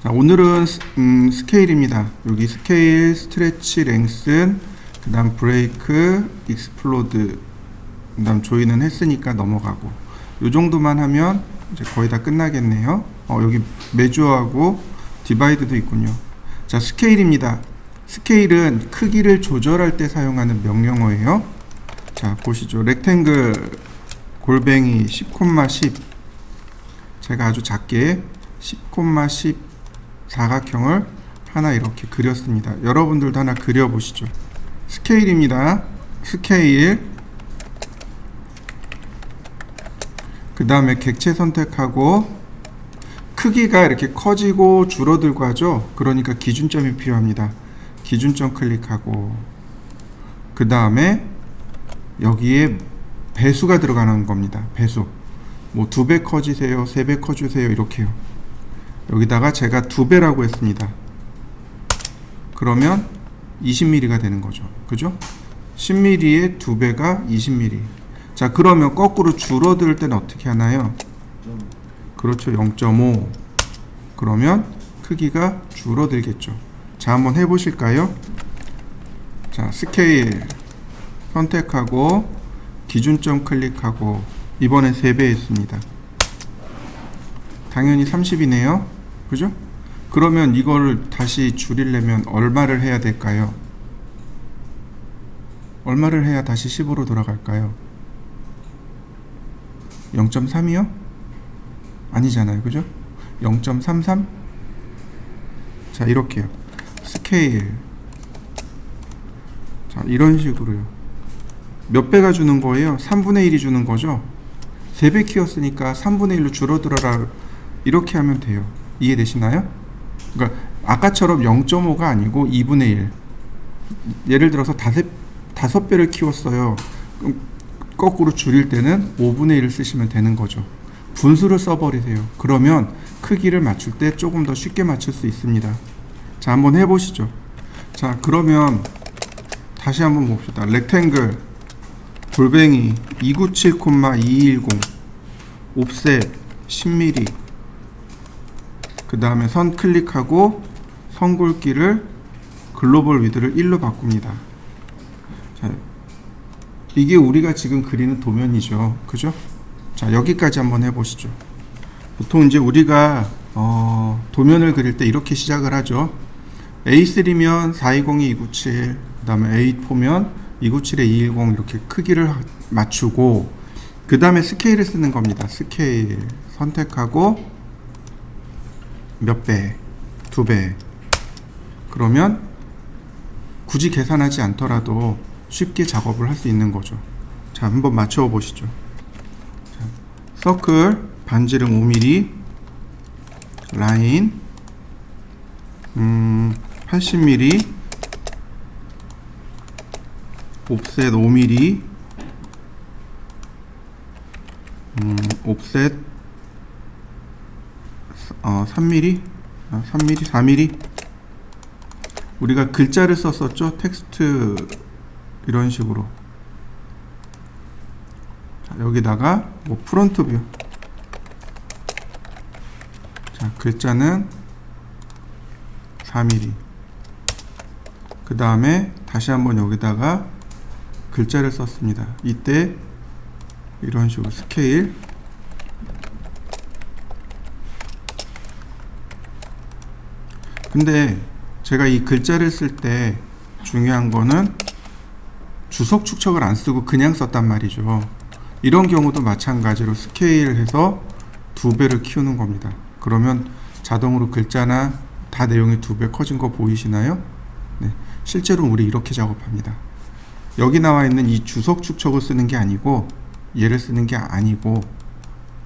자, 오늘은 스케일입니다. 여기 스케일, 스트레치, 랭슨, 그 다음 브레이크, 익스플로드, 그 다음 조인은 했으니까 넘어가고 요 정도만 하면 이제 거의 다 끝나겠네요. 여기 메주어하고 디바이드도 있군요. 자, 스케일입니다. 스케일은 크기를 조절할 때 사용하는 명령어예요. 자, 보시죠. 렉탱글 골뱅이 10,10 제가 아주 작게 10,10 사각형을 하나 이렇게 그렸습니다. 여러분들도 하나 그려보시죠. 스케일입니다. 스케일. 그 다음에 객체 선택하고 크기가 이렇게 커지고 줄어들고 하죠. 그러니까 기준점이 필요합니다. 기준점 클릭하고 그 다음에 여기에 배수가 들어가는 겁니다. 배수. 뭐 2배 커지세요, 3배 커주세요 이렇게요. 여기다가 제가 2배라고 했습니다. 그러면 20mm가 되는 거죠. 그죠? 10mm의 2배가 20mm. 자, 그러면 거꾸로 줄어들 때는 어떻게 하나요? 그렇죠. 0.5. 그러면 크기가 줄어들겠죠. 자, 한번 해보실까요? 자, 스케일 선택하고 기준점 클릭하고 이번엔 3배 했습니다. 당연히 30이네요. 그죠? 그러면 이걸 다시 줄이려면 얼마를 해야 될까요? 얼마를 해야 다시 10으로 돌아갈까요? 0.3이요? 아니잖아요. 그죠? 0.33? 자, 이렇게요. 스케일. 자, 이런 식으로요. 몇 배가 주는 거예요? 3분의 1이 주는 거죠? 3배 키웠으니까 3분의 1로 줄어들어라. 이렇게 하면 돼요. 이해되시나요? 그러니까 아까처럼 0.5가 아니고 2분의 1. 예를 들어서 5배를 키웠어요. 그럼 거꾸로 줄일 때는 5분의 1을 쓰시면 되는 거죠. 분수를 써버리세요. 그러면 크기를 맞출 때 조금 더 쉽게 맞출 수 있습니다. 자, 한번 해보시죠. 자, 그러면 다시 한번 봅시다. 렉탱글 골뱅이 297,210 옵셋 10mm 그 다음에 선 클릭하고 선 굵기를 글로벌 위드를 1로 바꿉니다. 자, 이게 우리가 지금 그리는 도면이죠. 그죠? 자, 여기까지 한번 해보시죠. 보통 이제 우리가 도면을 그릴 때 이렇게 시작을 하죠. A3면 420이 297, 그 다음에 A4면 297에 210 이렇게 크기를 맞추고 그 다음에 스케일을 쓰는 겁니다. 스케일 선택하고 몇 배? 2배. 그러면 굳이 계산하지 않더라도 쉽게 작업을 할 수 있는 거죠. 자, 한번 맞춰 보시죠. 자, 서클 반지름 5mm 라인 80mm 옵셋 5mm 옵셋 3mm 3mm 4mm 우리가 글자를 썼었죠. 텍스트 이런 식으로. 자, 여기다가 뭐 프론트 뷰. 자, 글자는 4mm. 그 다음에 다시 한번 여기다가 글자를 썼습니다. 이때 이런 식으로 스케일. 근데 제가 이 글자를 쓸 때 중요한 거는 주석 축척을 안 쓰고 그냥 썼단 말이죠. 이런 경우도 마찬가지로 스케일해서 2배를 키우는 겁니다. 그러면 자동으로 글자나 다 내용이 2배 커진 거 보이시나요? 네, 실제로 우리 이렇게 작업합니다. 여기 나와 있는 이 주석 축척을 쓰는 게 아니고 얘를 쓰는 게 아니고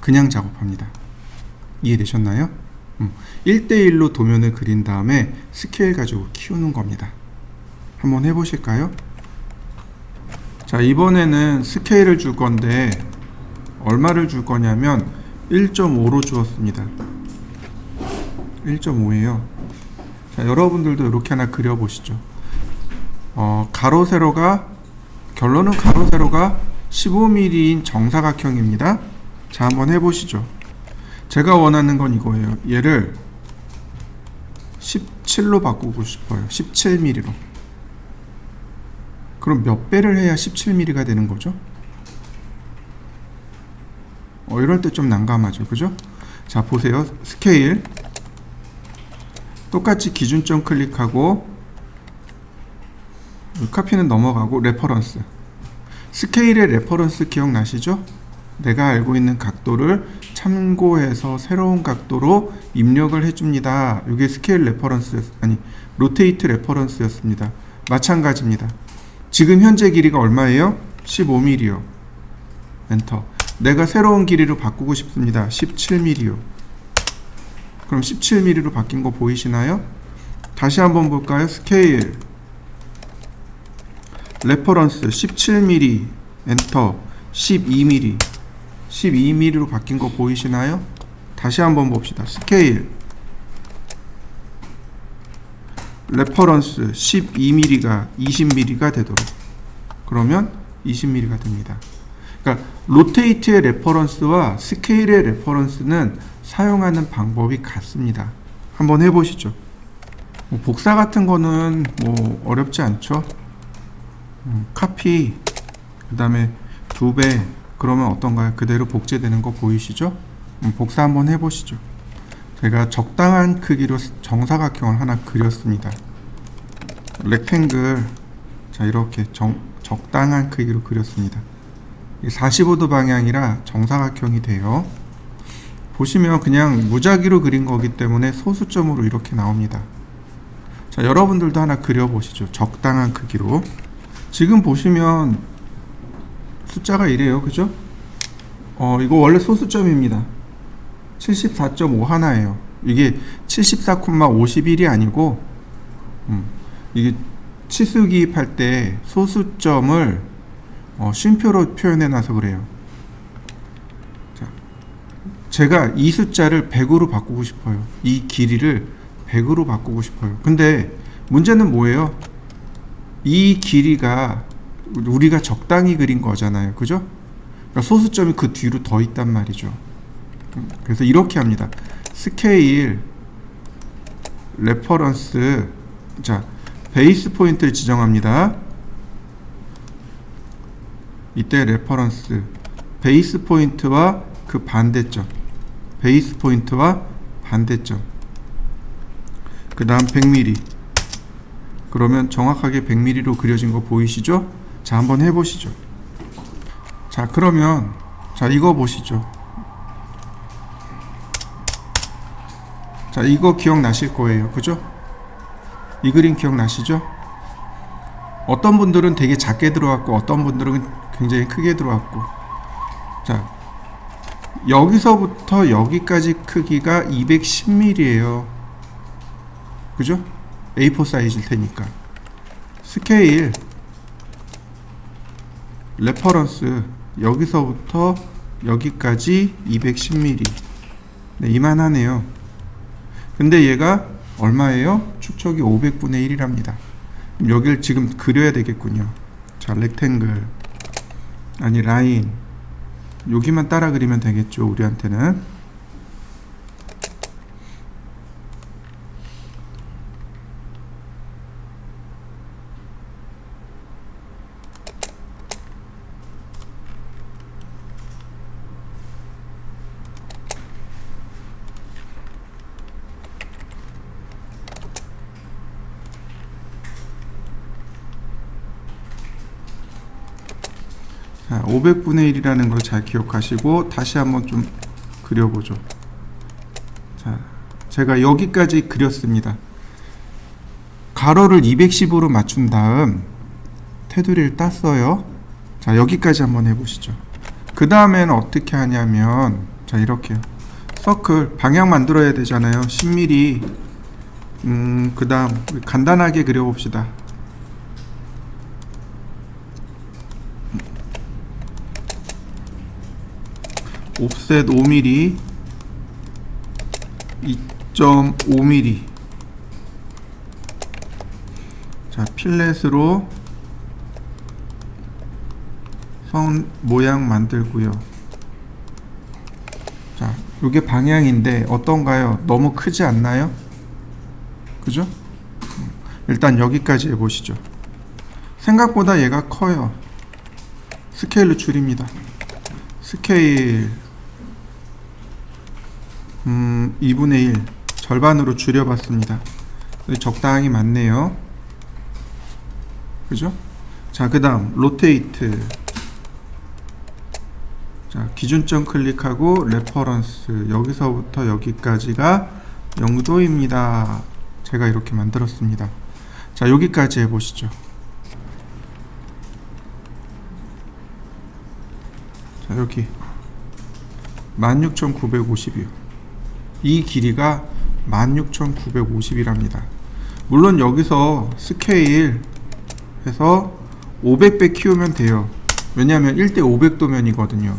그냥 작업합니다. 이해되셨나요? 1대1로 도면을 그린 다음에 스케일 가지고 키우는 겁니다. 한번 해보실까요? 자, 이번에는 스케일을 줄 건데 얼마를 줄 거냐면 1.5로 주었습니다. 1.5예요. 자, 여러분들도 이렇게 하나 그려보시죠. 가로 세로가 결론은 가로 세로가 15mm인 정사각형입니다. 자, 한번 해보시죠. 제가 원하는 건 이거예요. 얘를 17로 바꾸고 싶어요. 17mm로. 그럼 몇 배를 해야 17mm가 되는 거죠? 이럴 때 좀 난감하죠. 그죠? 자, 보세요. 스케일. 똑같이 기준점 클릭하고 카피는 넘어가고 레퍼런스. 스케일의 레퍼런스 기억나시죠? 내가 알고 있는 각도를 참고해서 새로운 각도로 입력을 해줍니다. 이게 스케일 레퍼런스, 아니 로테이트 레퍼런스였습니다. 마찬가지입니다. 지금 현재 길이가 얼마예요? 15mm요. 엔터. 내가 새로운 길이로 바꾸고 싶습니다. 17mm요. 그럼 17mm로 바뀐 거 보이시나요? 다시 한번 볼까요? 스케일 레퍼런스 17mm 엔터. 12mm 12mm로 바뀐 거 보이시나요? 다시 한번 봅시다. 스케일 레퍼런스 12mm가 20mm가 되도록. 그러면 20mm가 됩니다. 그러니까 로테이트의 레퍼런스와 스케일의 레퍼런스는 사용하는 방법이 같습니다. 한번 해보시죠. 복사 같은 거는 뭐 어렵지 않죠. 카피 그 다음에 2배 그러면 어떤가요? 그대로 복제되는 거 보이시죠? 복사 한번 해보시죠. 제가 적당한 크기로 정사각형을 하나 그렸습니다. 렉탱글. 자, 이렇게 적당한 크기로 그렸습니다. 45도 방향이라 정사각형이 돼요. 보시면 그냥 무작위로 그린 거기 때문에 소수점으로 이렇게 나옵니다. 자, 여러분들도 하나 그려보시죠. 적당한 크기로. 지금 보시면 숫자가 이래요. 그죠? 이거 원래 소수점입니다. 74.5 하나예요. 이게 74,51이 아니고 이게 치수 기입할 때 소수점을 쉼표로 표현해 놔서 그래요. 자, 제가 이 숫자를 100으로 바꾸고 싶어요. 이 길이를 100으로 바꾸고 싶어요. 근데 문제는 뭐예요? 이 길이가 우리가 적당히 그린 거잖아요. 그죠? 그러니까 소수점이 그 뒤로 더 있단 말이죠. 그래서 이렇게 합니다. 스케일 레퍼런스. 자, 베이스 포인트를 지정합니다. 이때 레퍼런스 베이스 포인트와 그 반대점, 베이스 포인트와 반대점, 그 다음 100mm. 그러면 정확하게 100mm로 그려진 거 보이시죠? 자, 한번 해보시죠. 자, 그러면 자, 이거 보시죠. 자, 이거 기억나실 거예요. 그죠? 이 그림 기억나시죠? 어떤 분들은 되게 작게 들어왔고 어떤 분들은 굉장히 크게 들어왔고. 자, 여기서부터 여기까지 크기가 210mm예요. 그죠? A4 사이즈일 테니까. 스케일 레퍼런스 여기서부터 여기까지 210mm. 네, 이만하네요. 근데 얘가 얼마예요? 축척이 500분의 1이랍니다. 여기를 지금 그려야 되겠군요. 자, 렉탱글 아니 라인 여기만 따라 그리면 되겠죠. 우리한테는. 자, 500분의 1이라는 걸 잘 기억하시고 다시 한번 좀 그려보죠. 자, 제가 여기까지 그렸습니다. 가로를 210으로 맞춘 다음 테두리를 땄어요. 자, 여기까지 한번 해보시죠. 그 다음에는 어떻게 하냐면 자, 이렇게요. 서클 방향 만들어야 되잖아요. 10mm. 그 다음 간단하게 그려봅시다. 옵셋 5mm, 2.5mm. 자, 필렛으로 선 모양 만들고요. 자, 이게 방향인데 어떤가요? 너무 크지 않나요? 그죠? 일단 여기까지 해보시죠. 생각보다 얘가 커요. 스케일로 줄입니다. 스케일 2분의 1 절반으로 줄여봤습니다. 적당히 맞네요. 그죠? 자, 그 다음 로테이트. 자, 기준점 클릭하고 레퍼런스. 여기서부터 여기까지가 0도입니다. 제가 이렇게 만들었습니다. 자, 여기까지 해보시죠. 자, 여기 16,950이요. 이 길이가 16,950이랍니다. 물론 여기서 스케일 해서 500배 키우면 돼요. 왜냐하면 1대 500도면이거든요.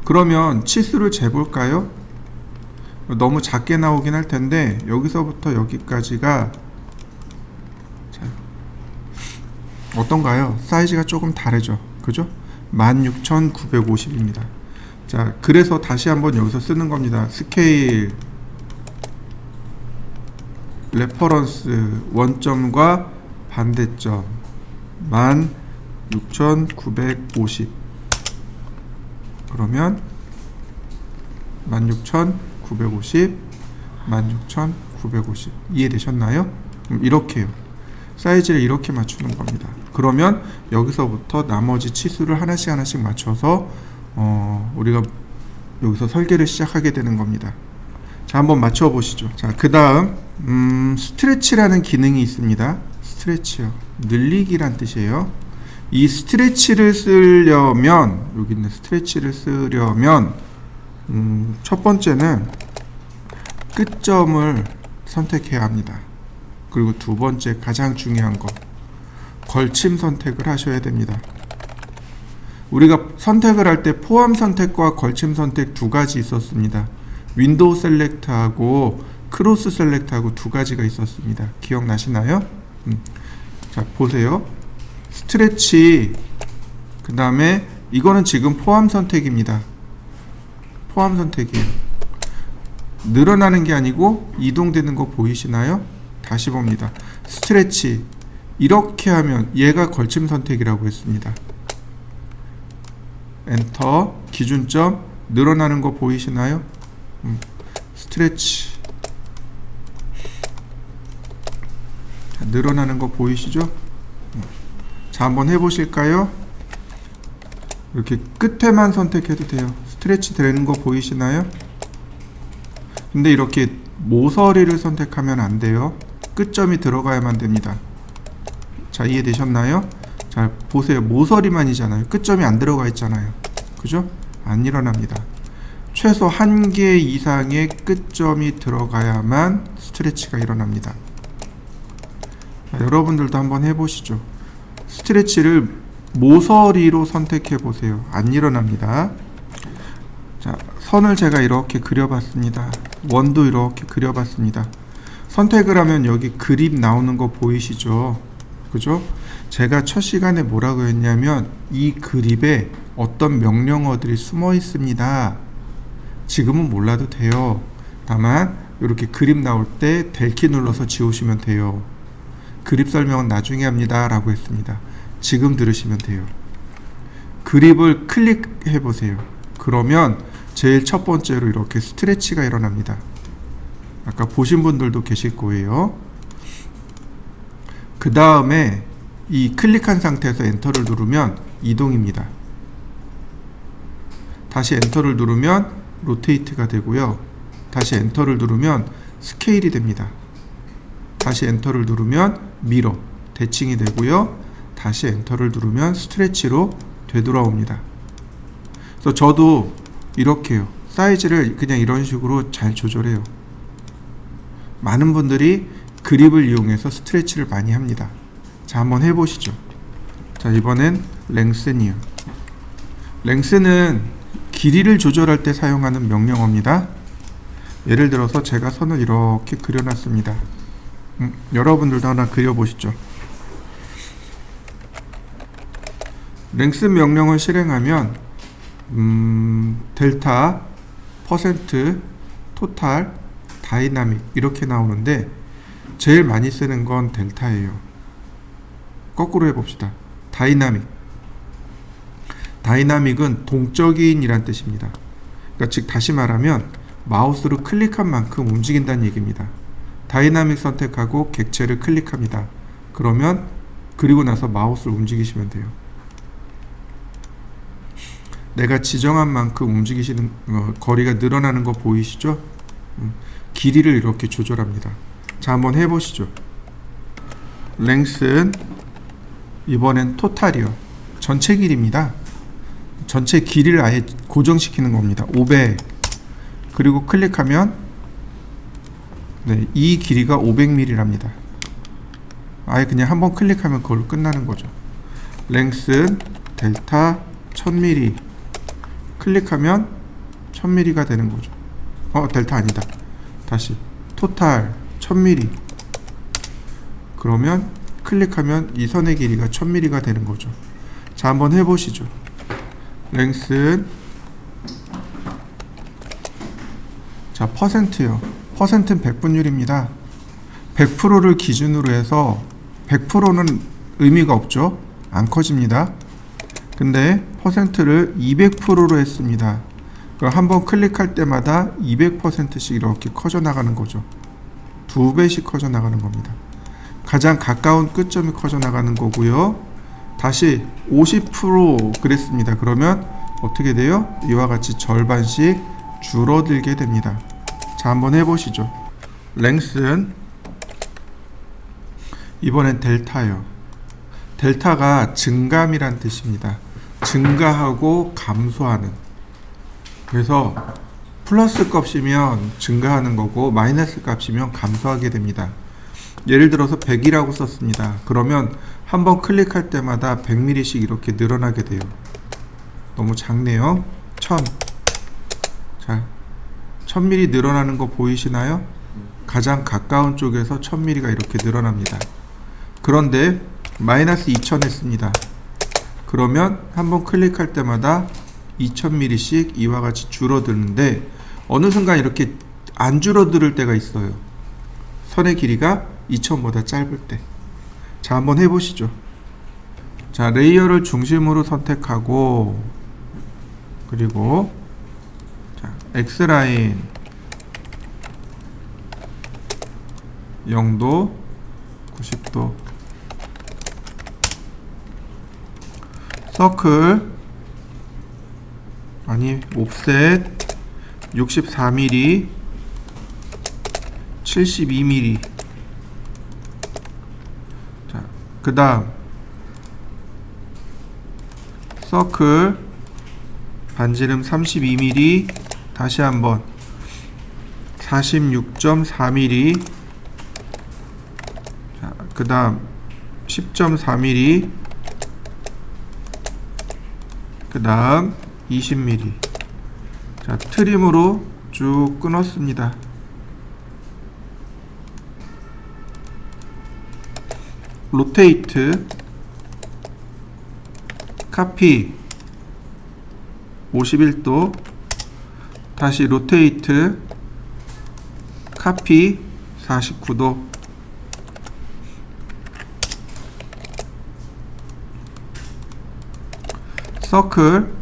그러면 치수를 재볼까요? 너무 작게 나오긴 할 텐데 여기서부터 여기까지가 자, 어떤가요? 사이즈가 조금 다르죠. 그죠? 16,950입니다. 자, 그래서 다시 한번 여기서 쓰는 겁니다. 스케일 레퍼런스 원점과 반대점 16,950. 그러면 16,950 16,950 이해되셨나요? 이렇게요. 사이즈를 이렇게 맞추는 겁니다. 그러면 여기서부터 나머지 치수를 하나씩 맞춰서 우리가 여기서 설계를 시작하게 되는 겁니다. 자, 한번 맞춰 보시죠. 자, 그 다음 스트레치라는 기능이 있습니다. 스트레치요. 늘리기란 뜻이에요. 이 스트레치를 쓰려면 여기 있는 스트레치를 쓰려면 첫 번째는 끝점을 선택해야 합니다. 그리고 두 번째 가장 중요한 거 걸침 선택을 하셔야 됩니다. 우리가 선택을 할 때 포함 선택과 걸침 선택 두 가지 있었습니다. 윈도우 셀렉트하고 크로스 셀렉트하고 두 가지가 있었습니다. 기억나시나요? 자, 보세요. 스트레치, 그 다음에 이거는 지금 포함 선택입니다. 포함 선택이에요. 늘어나는 게 아니고 이동되는 거 보이시나요? 다시 봅니다. 스트레치, 이렇게 하면 얘가 걸침 선택이라고 했습니다. 엔터, 기준점, 늘어나는 거 보이시나요? 스트레치. 자, 늘어나는 거 보이시죠? 자, 한번 해보실까요? 이렇게 끝에만 선택해도 돼요. 스트레치 되는 거 보이시나요? 근데 이렇게 모서리를 선택하면 안 돼요. 끝점이 들어가야만 됩니다. 자, 이해되셨나요? 자, 보세요. 모서리만이잖아요. 끝점이 안 들어가 있잖아요. 그죠? 안 일어납니다. 최소 1개 이상의 끝점이 들어가야만 스트레치가 일어납니다. 자, 여러분들도 한번 해보시죠. 스트레치를 모서리로 선택해 보세요. 안 일어납니다. 자, 선을 제가 이렇게 그려봤습니다. 원도 이렇게 그려봤습니다. 선택을 하면 여기 그립 나오는 거 보이시죠? 그죠? 제가 첫 시간에 뭐라고 했냐면 이 그립에 어떤 명령어들이 숨어 있습니다. 지금은 몰라도 돼요. 다만 이렇게 그립 나올 때 델키 눌러서 지우시면 돼요. 그립 설명은 나중에 합니다 라고 했습니다. 지금 들으시면 돼요. 그립을 클릭해 보세요. 그러면 제일 첫 번째로 이렇게 스트레치가 일어납니다. 아까 보신 분들도 계실 거예요. 그 다음에 이 클릭한 상태에서 엔터를 누르면 이동입니다. 다시 엔터를 누르면 로테이트가 되고요. 다시 엔터를 누르면 스케일이 됩니다. 다시 엔터를 누르면 미러, 대칭이 되고요. 다시 엔터를 누르면 스트레치로 되돌아옵니다. 그래서 저도 이렇게요. 사이즈를 그냥 이런 식으로 잘 조절해요. 많은 분들이 그립을 이용해서 스트레치를 많이 합니다. 자, 한번 해보시죠. 자, 이번엔 랭스니요. 랭스는 길이를 조절할 때 사용하는 명령어입니다. 예를 들어서 제가 선을 이렇게 그려놨습니다. 여러분들도 하나 그려보시죠. 랭스 명령을 실행하면 델타, 퍼센트, 토탈, 다이나믹 이렇게 나오는데 제일 많이 쓰는 건 델타예요. 거꾸로 해봅시다. 다이나믹은 동적인 이란 뜻입니다. 그러니까 즉 다시 말하면 마우스로 클릭한 만큼 움직인다는 얘기입니다. 다이나믹 선택하고 객체를 클릭합니다. 그리고 나서 마우스를 움직이시면 돼요. 내가 지정한 만큼 움직이시는 거리가 늘어나는 거 보이시죠? 길이를 이렇게 조절합니다. 자, 한번 해보시죠. 랭슨, 이번엔 토탈이요. 전체 길이입니다. 전체 길이를 아예 고정시키는 겁니다. 500. 그리고 클릭하면 이 길이가 500mm랍니다. 아예 그냥 한번 클릭하면 그걸로 끝나는 거죠. 랭슨 델타 1000mm 클릭하면 1000mm가 되는 거죠. 델타 아니다. 다시 토탈 1000mm 그러면 클릭하면 이 선의 길이가 1000mm가 되는 거죠. 자, 한번 해보시죠. 랭슨, 자, 퍼센트요. 퍼센트는 백분율입니다. 100%를 기준으로 해서 100%는 의미가 없죠. 안 커집니다. 근데 퍼센트를 200%로 했습니다. 그럼 한번 클릭할 때마다 200%씩 이렇게 커져 나가는 거죠. 2배씩 커져 나가는 겁니다. 가장 가까운 끝점이 커져 나가는 거고요. 다시 50% 그랬습니다. 그러면 어떻게 돼요? 이와 같이 절반씩 줄어들게 됩니다. 자, 한번 해보시죠. 랭슨, 이번엔 델타요. 델타가 증감이란 뜻입니다. 증가하고 감소하는. 그래서 플러스 값이면 증가하는 거고 마이너스 값이면 감소하게 됩니다. 예를 들어서 100이라고 썼습니다. 그러면 한번 클릭할 때마다 100mm씩 이렇게 늘어나게 돼요. 너무 작네요. 1000. 자, 1000mm 늘어나는 거 보이시나요? 가장 가까운 쪽에서 1000mm가 이렇게 늘어납니다. 그런데 마이너스 2000 했습니다. 그러면 한번 클릭할 때마다 2000mm씩 이와 같이 줄어드는데 어느 순간 이렇게 안 줄어들 때가 있어요. 선의 길이가 2000보다 짧을 때. 자, 한번 해보시죠. 자, 레이어를 중심으로 선택하고 그리고 자, X라인 0도 90도 서클 옵셋 64mm 72mm 자, 그 다음 서클 반지름 32mm 다시 한번 46.4mm 자, 그 다음 10.4mm 그 다음 20mm 자, 트림으로 쭉 끊었습니다. 로테이트 카피 51도 다시 로테이트 카피 49도 서클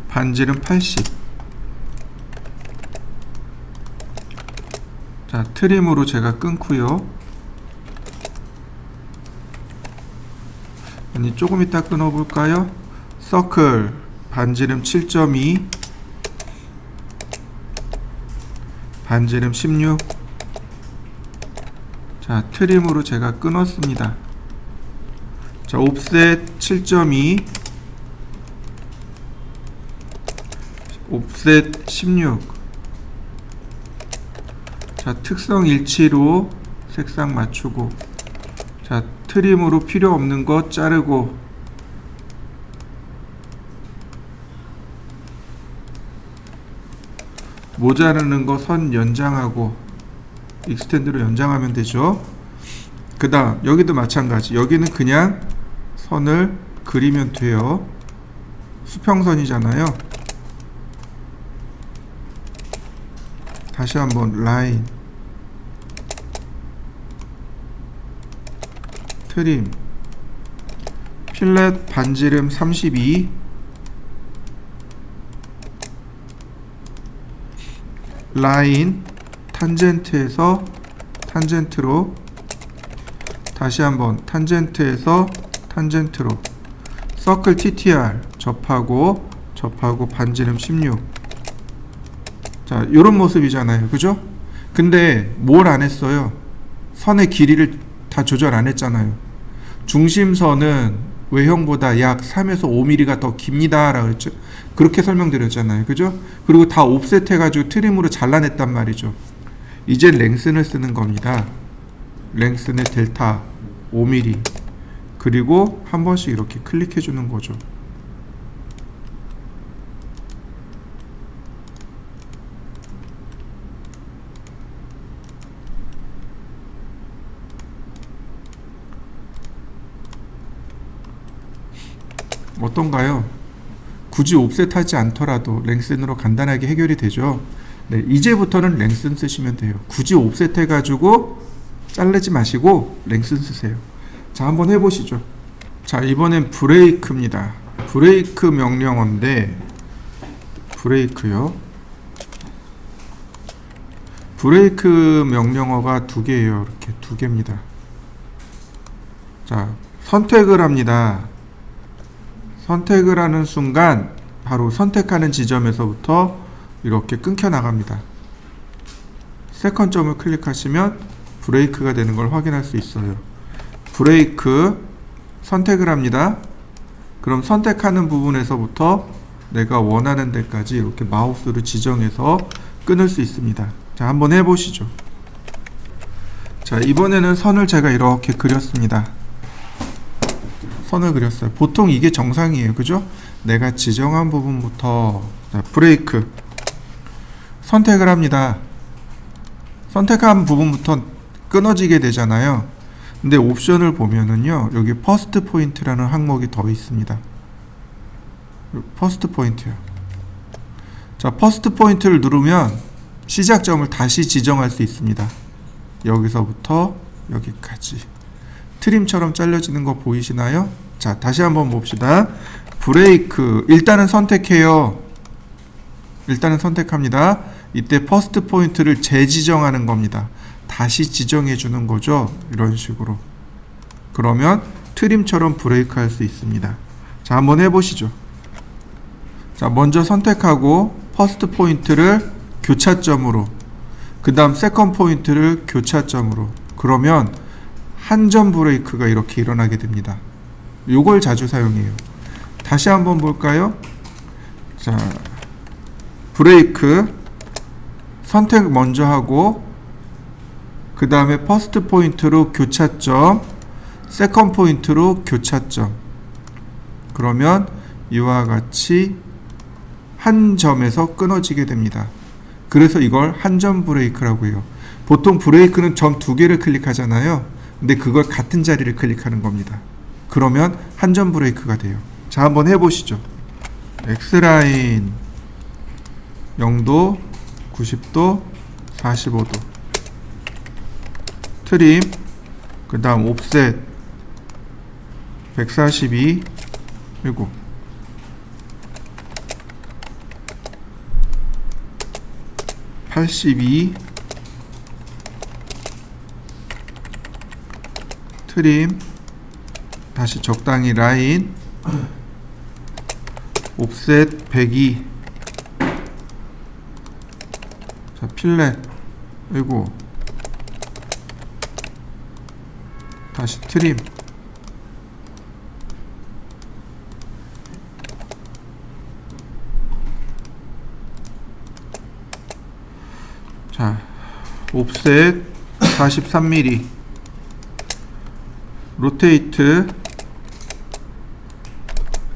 반지름 80 자, 트림으로 제가 끊고요. 조금 이따 끊어볼까요? 서클 반지름 7.2 반지름 16 자, 트림으로 제가 끊었습니다. 자, 옵셋 7.2 옵셋 16 자, 특성 일치로 색상 맞추고 자, 트림으로 필요 없는 거 자르고 모자르는 거 선 연장하고 익스텐드로 연장하면 되죠. 그 다음 여기도 마찬가지. 여기는 그냥 선을 그리면 돼요. 수평선이잖아요. 다시 한번 라인 트림, 필렛 반지름 32, 라인 탄젠트에서 탄젠트로, 다시 한번 탄젠트에서 탄젠트로, 서클 TTR 접하고 반지름 16. 자, 요런 모습이잖아요. 그죠? 근데 뭘 안 했어요? 선의 길이를 다 조절 안 했잖아요. 중심선은 외형보다 약 3에서 5mm가 더 깁니다 라고 했죠. 그렇게 설명드렸잖아요. 그죠? 그리고 다 옵셋 해가지고 트림으로 잘라냈단 말이죠. 이제 랭슨을 쓰는 겁니다. 랭슨의 델타 5mm, 그리고 한 번씩 이렇게 클릭해 주는 거죠. 어떤가요? 굳이 옵셋 하지 않더라도 랭슨으로 간단하게 해결이 되죠. 네, 이제부터는 랭슨 쓰시면 돼요. 굳이 옵셋 해가지고 자르지 마시고 랭슨 쓰세요. 자, 한번 해보시죠. 자, 이번엔 브레이크입니다. 브레이크 명령어인데, 브레이크요. 브레이크 명령어가 두 개예요. 이렇게 두 개입니다. 자, 선택을 합니다. 선택을 하는 순간 바로 선택하는 지점에서부터 이렇게 끊겨 나갑니다. 세컨점을 클릭하시면 브레이크가 되는 걸 확인할 수 있어요. 브레이크 선택을 합니다. 그럼 선택하는 부분에서부터 내가 원하는 데까지 이렇게 마우스를 지정해서 끊을 수 있습니다. 자, 한번 해보시죠. 자, 이번에는 선을 제가 이렇게 그렸습니다. 선을 그렸어요. 보통 이게 정상이에요. 그죠? 내가 지정한 부분부터, 자, 브레이크 선택을 합니다. 선택한 부분부터 끊어지게 되잖아요. 근데 옵션을 보면은요, 여기 퍼스트 포인트라는 항목이 더 있습니다. 퍼스트 포인트요. 자, 퍼스트 포인트를 누르면 시작점을 다시 지정할 수 있습니다. 여기서부터 여기까지 트림처럼 잘려지는 거 보이시나요? 자, 다시 한번 봅시다. 브레이크 일단은 선택해요. 일단은 선택합니다. 이때 퍼스트 포인트를 재지정하는 겁니다. 다시 지정해 주는 거죠. 이런 식으로. 그러면 트림처럼 브레이크 할 수 있습니다. 자, 한번 해보시죠. 자, 먼저 선택하고 퍼스트 포인트를 교차점으로, 그 다음 세컨 포인트를 교차점으로, 그러면 한 점 브레이크가 이렇게 일어나게 됩니다. 요걸 자주 사용해요. 다시 한번 볼까요? 자, 브레이크 선택 먼저 하고, 그 다음에 퍼스트 포인트로 교차점, 세컨 포인트로 교차점, 그러면 이와 같이 한 점에서 끊어지게 됩니다. 그래서 이걸 한 점 브레이크라고 해요. 보통 브레이크는 점 두 개를 클릭하잖아요. 근데 그걸 같은 자리를 클릭하는 겁니다. 그러면 한 점 브레이크가 돼요. 자, 한번 해보시죠. X라인 0도, 90도, 45도, 트림, 그 다음 옵셋 142, 그리고 (82) 트림, 다시 적당히 라인, 옵셋 102, 자, 필렛, 그리고 다시 트림, 자, 옵셋 43mm, 로테이트,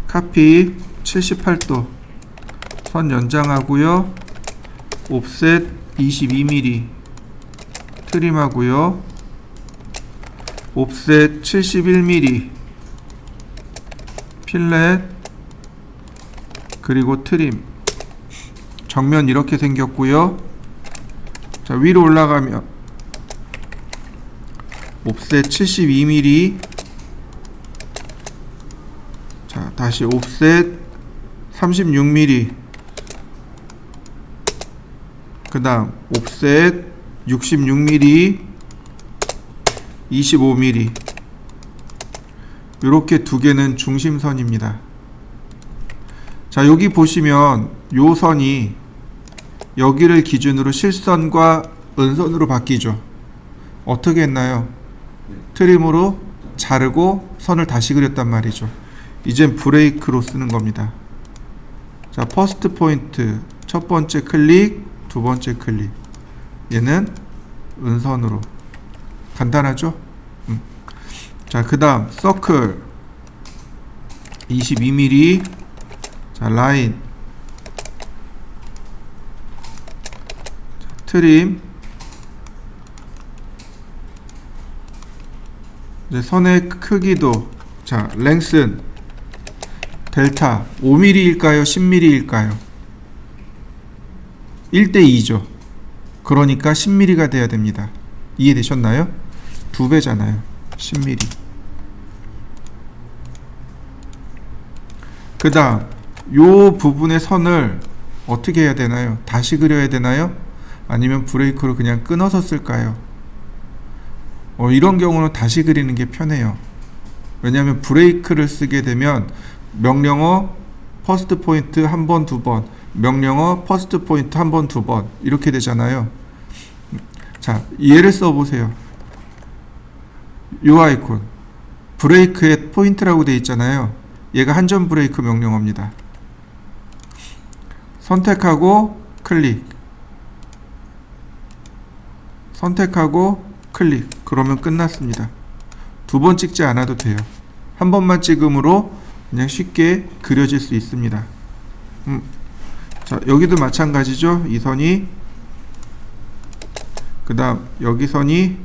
카피 78도, 선 연장하고요. 옵셋 22mm, 트림하고요. 옵셋 71mm, 필렛, 그리고 트림. 정면 이렇게 생겼고요. 자, 위로 올라가면 옵셋 72mm, 다시 옵셋 36mm, 그 다음 옵셋 66mm, 25mm. 이렇게 두 개는 중심선입니다. 자, 여기 보시면 요 선이 여기를 기준으로 실선과 은선으로 바뀌죠. 어떻게 했나요? 트림으로 자르고 선을 다시 그렸단 말이죠. 이젠 브레이크로 쓰는 겁니다. 자, 퍼스트 포인트 첫 번째 클릭, 두 번째 클릭. 얘는 은선으로. 간단하죠? 자, 그 다음 서클 22mm. 자, 라인, 자, 트림. 이제 선의 크기도, 자, 랭슨 델타 5mm일까요? 10mm일까요? 1대2죠. 그러니까 10mm가 돼야 됩니다. 이해되셨나요? 2배잖아요. 10mm. 그 다음 요 부분의 선을 어떻게 해야 되나요? 다시 그려야 되나요? 아니면 브레이크로 그냥 끊어서 쓸까요? 이런 경우는 다시 그리는 게 편해요. 왜냐하면 브레이크를 쓰게 되면 명령어 퍼스트 포인트 한 번, 두 번, 명령어 퍼스트 포인트 한 번, 두 번, 이렇게 되잖아요. 자, 얘를 써보세요. 요 아이콘 브레이크에 포인트라고 되어 있잖아요. 얘가 한전 브레이크 명령어입니다. 선택하고 클릭, 선택하고 클릭. 그러면 끝났습니다. 두 번 찍지 않아도 돼요. 한 번만 찍음으로 그냥 쉽게 그려질 수 있습니다. 자, 여기도 마찬가지죠. 이 선이, 그 다음 여기 선이,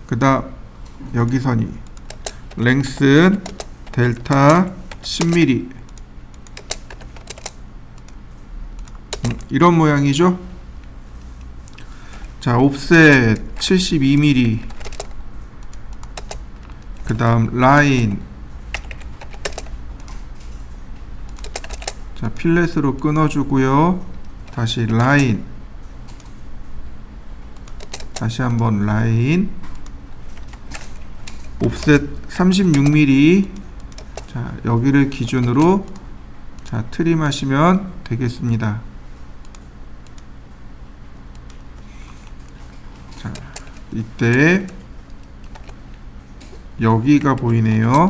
그 다음 여기 선이, 랭슨 델타 10mm. 이런 모양이죠. 자, 옵셋 72mm, 그 다음 라인, 자, 필렛으로 끊어주고요. 다시 라인, 다시 한번 라인, 옵셋 36mm. 자, 여기를 기준으로 자, 트림 하시면 되겠습니다. 자, 이때 여기가 보이네요.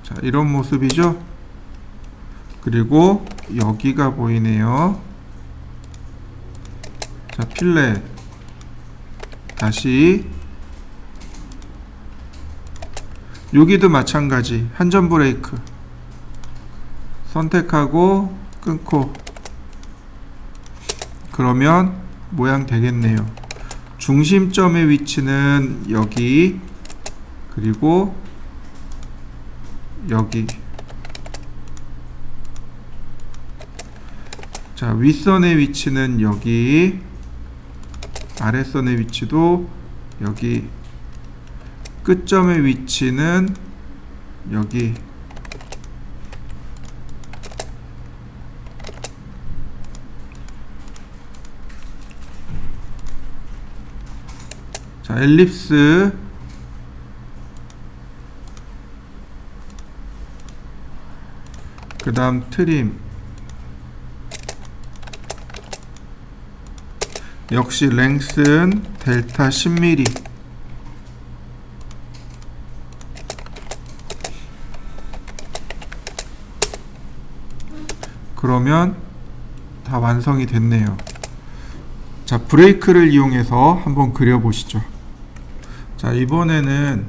자, 이런 모습이죠. 그리고 여기가 보이네요. 자, 필렛, 다시 여기도 마찬가지. 한전 브레이크 선택하고 끊고. 그러면 모양 되겠네요. 중심점의 위치는 여기, 그리고 여기. 자, 윗선의 위치는 여기, 아랫선의 위치도 여기, 끝점의 위치는 여기. 자, 엘립스, 그 다음 트림, 역시 랭슨 델타 10mm. 그러면 다 완성이 됐네요. 자, 브레이크를 이용해서 한번 그려보시죠. 자, 이번에는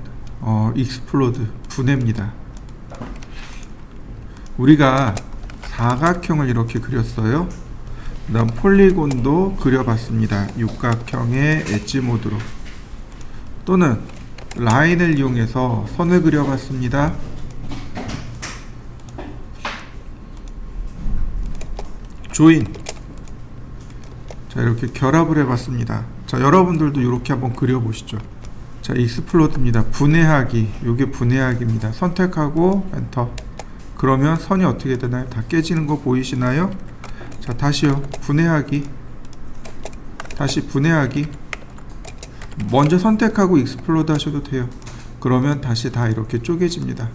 익스플로드, 분해입니다. 우리가 사각형을 이렇게 그렸어요. 그 다음 폴리곤도 그려봤습니다. 육각형의 엣지 모드로. 또는 라인을 이용해서 선을 그려봤습니다. 조인, 자, 이렇게 결합을 해봤습니다. 자, 여러분들도 이렇게 한번 그려보시죠. 자, 익스플로드입니다. 분해하기. 요게 분해하기입니다. 선택하고 엔터. 그러면 선이 어떻게 되나요? 다 깨지는 거 보이시나요? 자, 다시요. 분해하기. 다시 분해하기. 먼저 선택하고 익스플로드 하셔도 돼요. 그러면 다시 다 이렇게 쪼개집니다.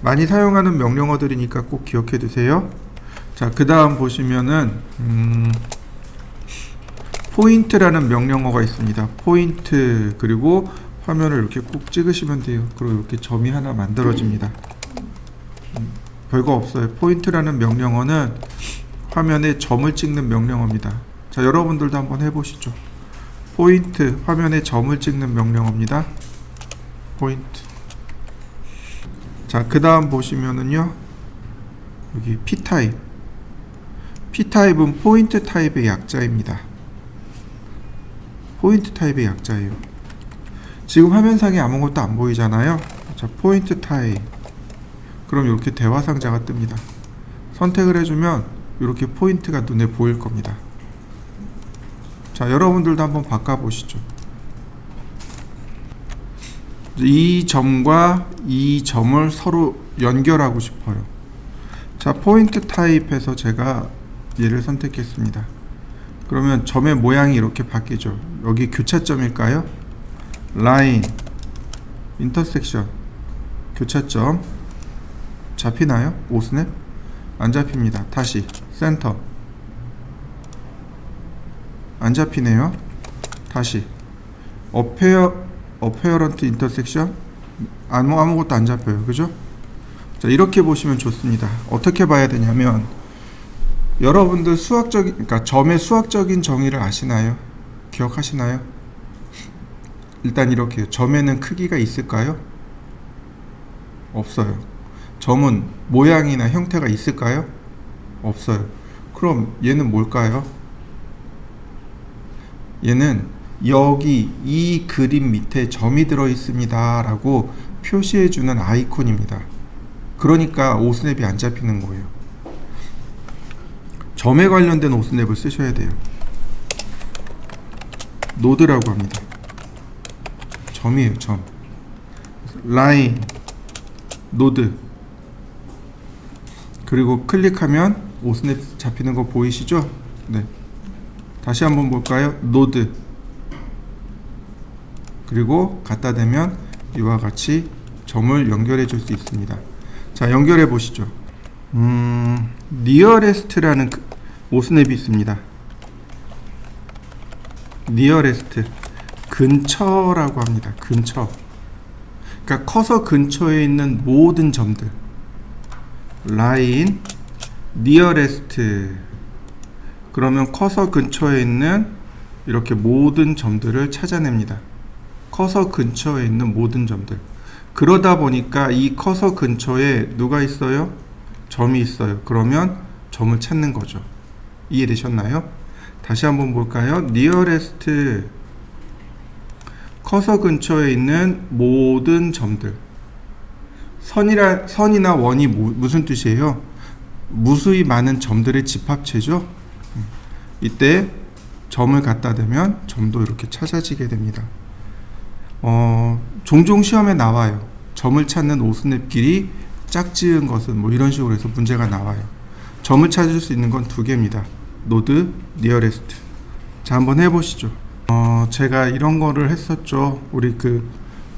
많이 사용하는 명령어들이니까 꼭 기억해 두세요. 자, 그 다음 보시면은 포인트라는 명령어가 있습니다. 포인트. 그리고 화면을 이렇게 꼭 찍으시면 돼요. 그리고 이렇게 점이 하나 만들어집니다. 별거 없어요. 포인트라는 명령어는 화면에 점을 찍는 명령어입니다. 자, 여러분들도 한번 해보시죠. 포인트, 화면에 점을 찍는 명령어입니다. 포인트. 자, 그 다음 보시면은요, 여기 P타입. P타입은 포인트 타입의 약자입니다. 포인트 타입의 약자예요. 지금 화면상에 아무것도 안 보이잖아요. 자, 포인트 타입. 그럼 이렇게 대화 상자가 뜹니다. 선택을 해주면 이렇게 포인트가 눈에 보일 겁니다. 자, 여러분들도 한번 바꿔보시죠. 이 점과 이 점을 서로 연결하고 싶어요. 자, 포인트 타입에서 제가 얘를 선택했습니다. 그러면 점의 모양이 이렇게 바뀌죠. 여기 교차점일까요? 라인, 인터섹션, 교차점. 잡히나요? 오스냅? 안 잡힙니다. 다시 센터. 안 잡히네요. 다시 어페어런트 인터섹션. 아무것도 안 잡혀요. 그죠? 자, 이렇게 보시면 좋습니다. 어떻게 봐야 되냐면, 여러분들 그러니까 점의 수학적인 정의를 아시나요? 기억하시나요? 일단 이렇게 점에는 크기가 있을까요? 없어요. 점은 모양이나 형태가 있을까요? 없어요. 그럼 얘는 뭘까요? 얘는 여기 이 그림 밑에 점이 들어 있습니다 라고 표시해주는 아이콘입니다. 그러니까 오스냅이 안 잡히는 거예요. 점에 관련된 오스냅을 쓰셔야 돼요. 노드라고 합니다. 점이에요. 점. 라인, 노드. 그리고 클릭하면 오스냅 잡히는 거 보이시죠? 네. 다시 한번 볼까요? 노드. 그리고 갖다 대면 이와 같이 점을 연결해 줄 수 있습니다. 자, 연결해 보시죠. 니어레스트라는 오스냅이 있습니다. 니어레스트. 근처라고 합니다. 근처. 그러니까 커서 근처에 있는 모든 점들. 라인, 니어레스트. 그러면 커서 근처에 있는 이렇게 모든 점들을 찾아냅니다. 커서 근처에 있는 모든 점들. 그러다 보니까 이 커서 근처에 누가 있어요? 점이 있어요. 그러면 점을 찾는 거죠. 이해되셨나요? 다시 한번 볼까요? nearest. 커서 근처에 있는 모든 점들. 선이나 원이 무슨 뜻이에요? 무수히 많은 점들의 집합체죠. 이때 점을 갖다 대면 점도 이렇게 찾아지게 됩니다. 종종 시험에 나와요. 점을 찾는 오스냅 길이 짝지은 것은 뭐 이런 식으로 해서 문제가 나와요. 점을 찾을 수 있는 건 두 개입니다. 노드, 니어레스트. 자, 한번 해보시죠. 제가 이런 거를 했었죠. 우리 그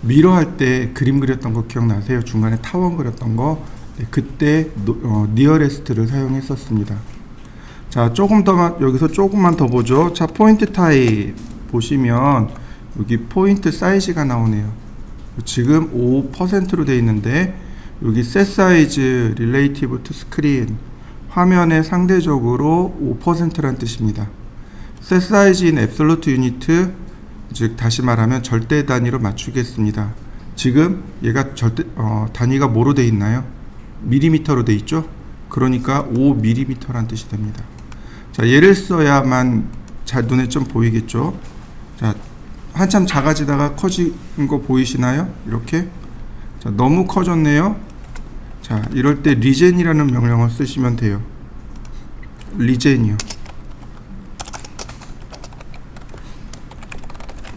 미러 할 때 그림 그렸던 거 기억나세요? 중간에 타원 그렸던 거. 네, 그때 니어레스트를 사용했었습니다. 자, 여기서 조금만 더 보죠. 자, 포인트 타입 보시면 여기 포인트 사이즈가 나오네요. 지금 5%로 되어 있는데 여기 set size relative to screen, 화면에 상대적으로 5%란 뜻입니다. set size in absolute unit, 즉 다시 말하면 절대 단위로 맞추겠습니다. 지금 얘가 단위가 뭐로 되어 있나요? 밀리미터로 되어 있죠? 그러니까 5mm란 뜻이 됩니다. 자, 얘를 써야만 잘 눈에 좀 보이겠죠? 자, 한참 작아지다가 커진 거 보이시나요? 이렇게. 자, 너무 커졌네요. 자, 이럴 때 리젠이라는 명령을 쓰시면 돼요. 리젠이요.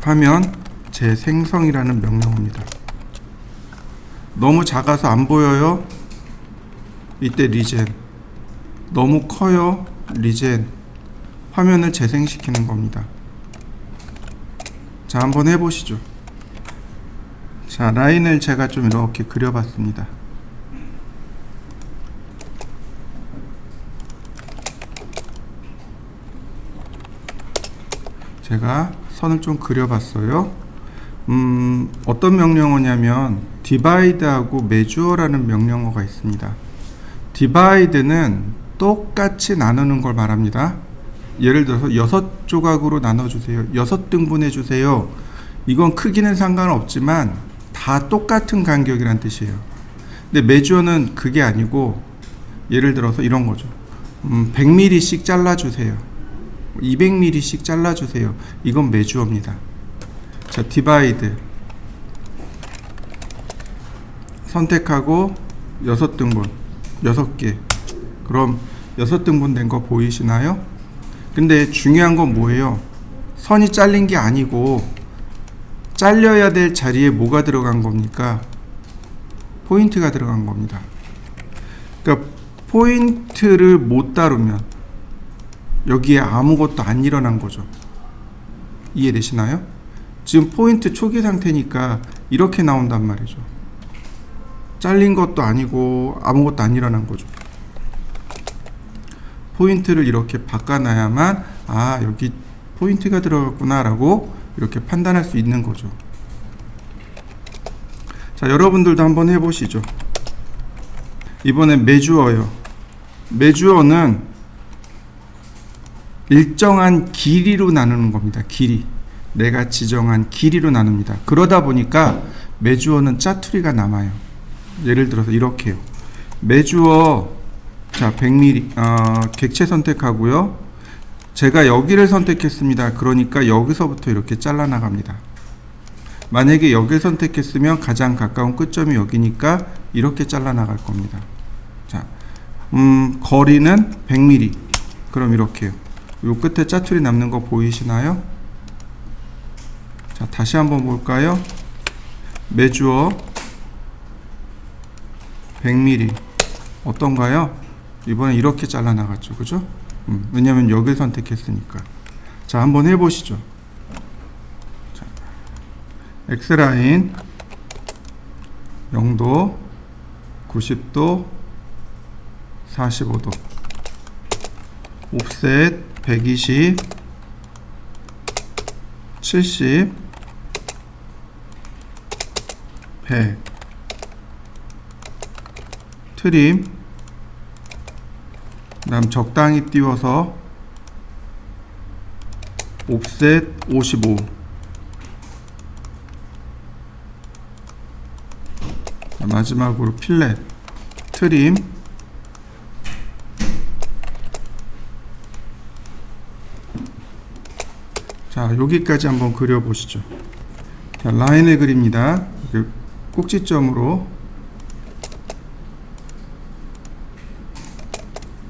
화면 재생성이라는 명령어입니다. 너무 작아서 안 보여요? 이때 리젠. 너무 커요? 리젠. 화면을 재생시키는 겁니다. 자, 한번 해보시죠. 자, 라인을 제가 좀 이렇게 그려봤습니다. 제가 선을 좀 그려봤어요. 어떤 명령어냐면 divide하고 measure라는 명령어가 있습니다. divide는 똑같이 나누는 걸 말합니다. 예를 들어서 6조각으로 나눠주세요. 6등분해 주세요. 이건 크기는 상관없지만 다 똑같은 간격이란 뜻이에요. 근데 measure는 그게 아니고 예를 들어서 이런 거죠. 100mm씩 잘라주세요. 200mm씩 잘라주세요. 이건 measure입니다. 자, divide 선택하고 6등분 6개. 그럼 6등분 된 거 보이시나요? 근데 중요한 건 뭐예요? 선이 잘린 게 아니고 잘려야 될 자리에 뭐가 들어간 겁니까? 포인트가 들어간 겁니다. 그러니까 포인트를 못 다루면 여기에 아무것도 안 일어난 거죠. 이해되시나요? 지금 포인트 초기 상태니까 이렇게 나온단 말이죠. 잘린 것도 아니고 아무것도 안 일어난 거죠. 포인트를 이렇게 바꿔놔야만 아, 여기 포인트가 들어갔구나 라고 이렇게 판단할 수 있는 거죠. 자, 여러분들도 한번 해보시죠. 이번엔 measure요. measure는 일정한 길이로 나누는 겁니다. 길이. 내가 지정한 길이로 나눕니다. 그러다 보니까 measure는 짜투리가 남아요. 예를 들어서 이렇게요. measure 자, 100mm 객체 선택하고요. 제가 여기를 선택했습니다. 그러니까 여기서부터 이렇게 잘라나갑니다. 만약에 여기를 선택했으면 가장 가까운 끝점이 여기니까 이렇게 잘라나갈 겁니다. 자, 거리는 100mm. 그럼 이렇게요. 요 끝에 짜투리 남는 거 보이시나요? 자, 다시 한번 볼까요? measure 100mm. 어떤가요? 이번에 이렇게 잘라나갔죠. 그죠? 왜냐면 여기를 선택했으니까. 자, 한번 해보시죠. 자, X라인 0도, 90도, 45도, 옵셋 120, 70, 100, 트림, 그 다음 적당히 띄워서 옵셋 55, 마지막으로 필렛, 트림, 자, 여기까지 한번 그려보시죠. 자, 라인을 그립니다. 꼭지점으로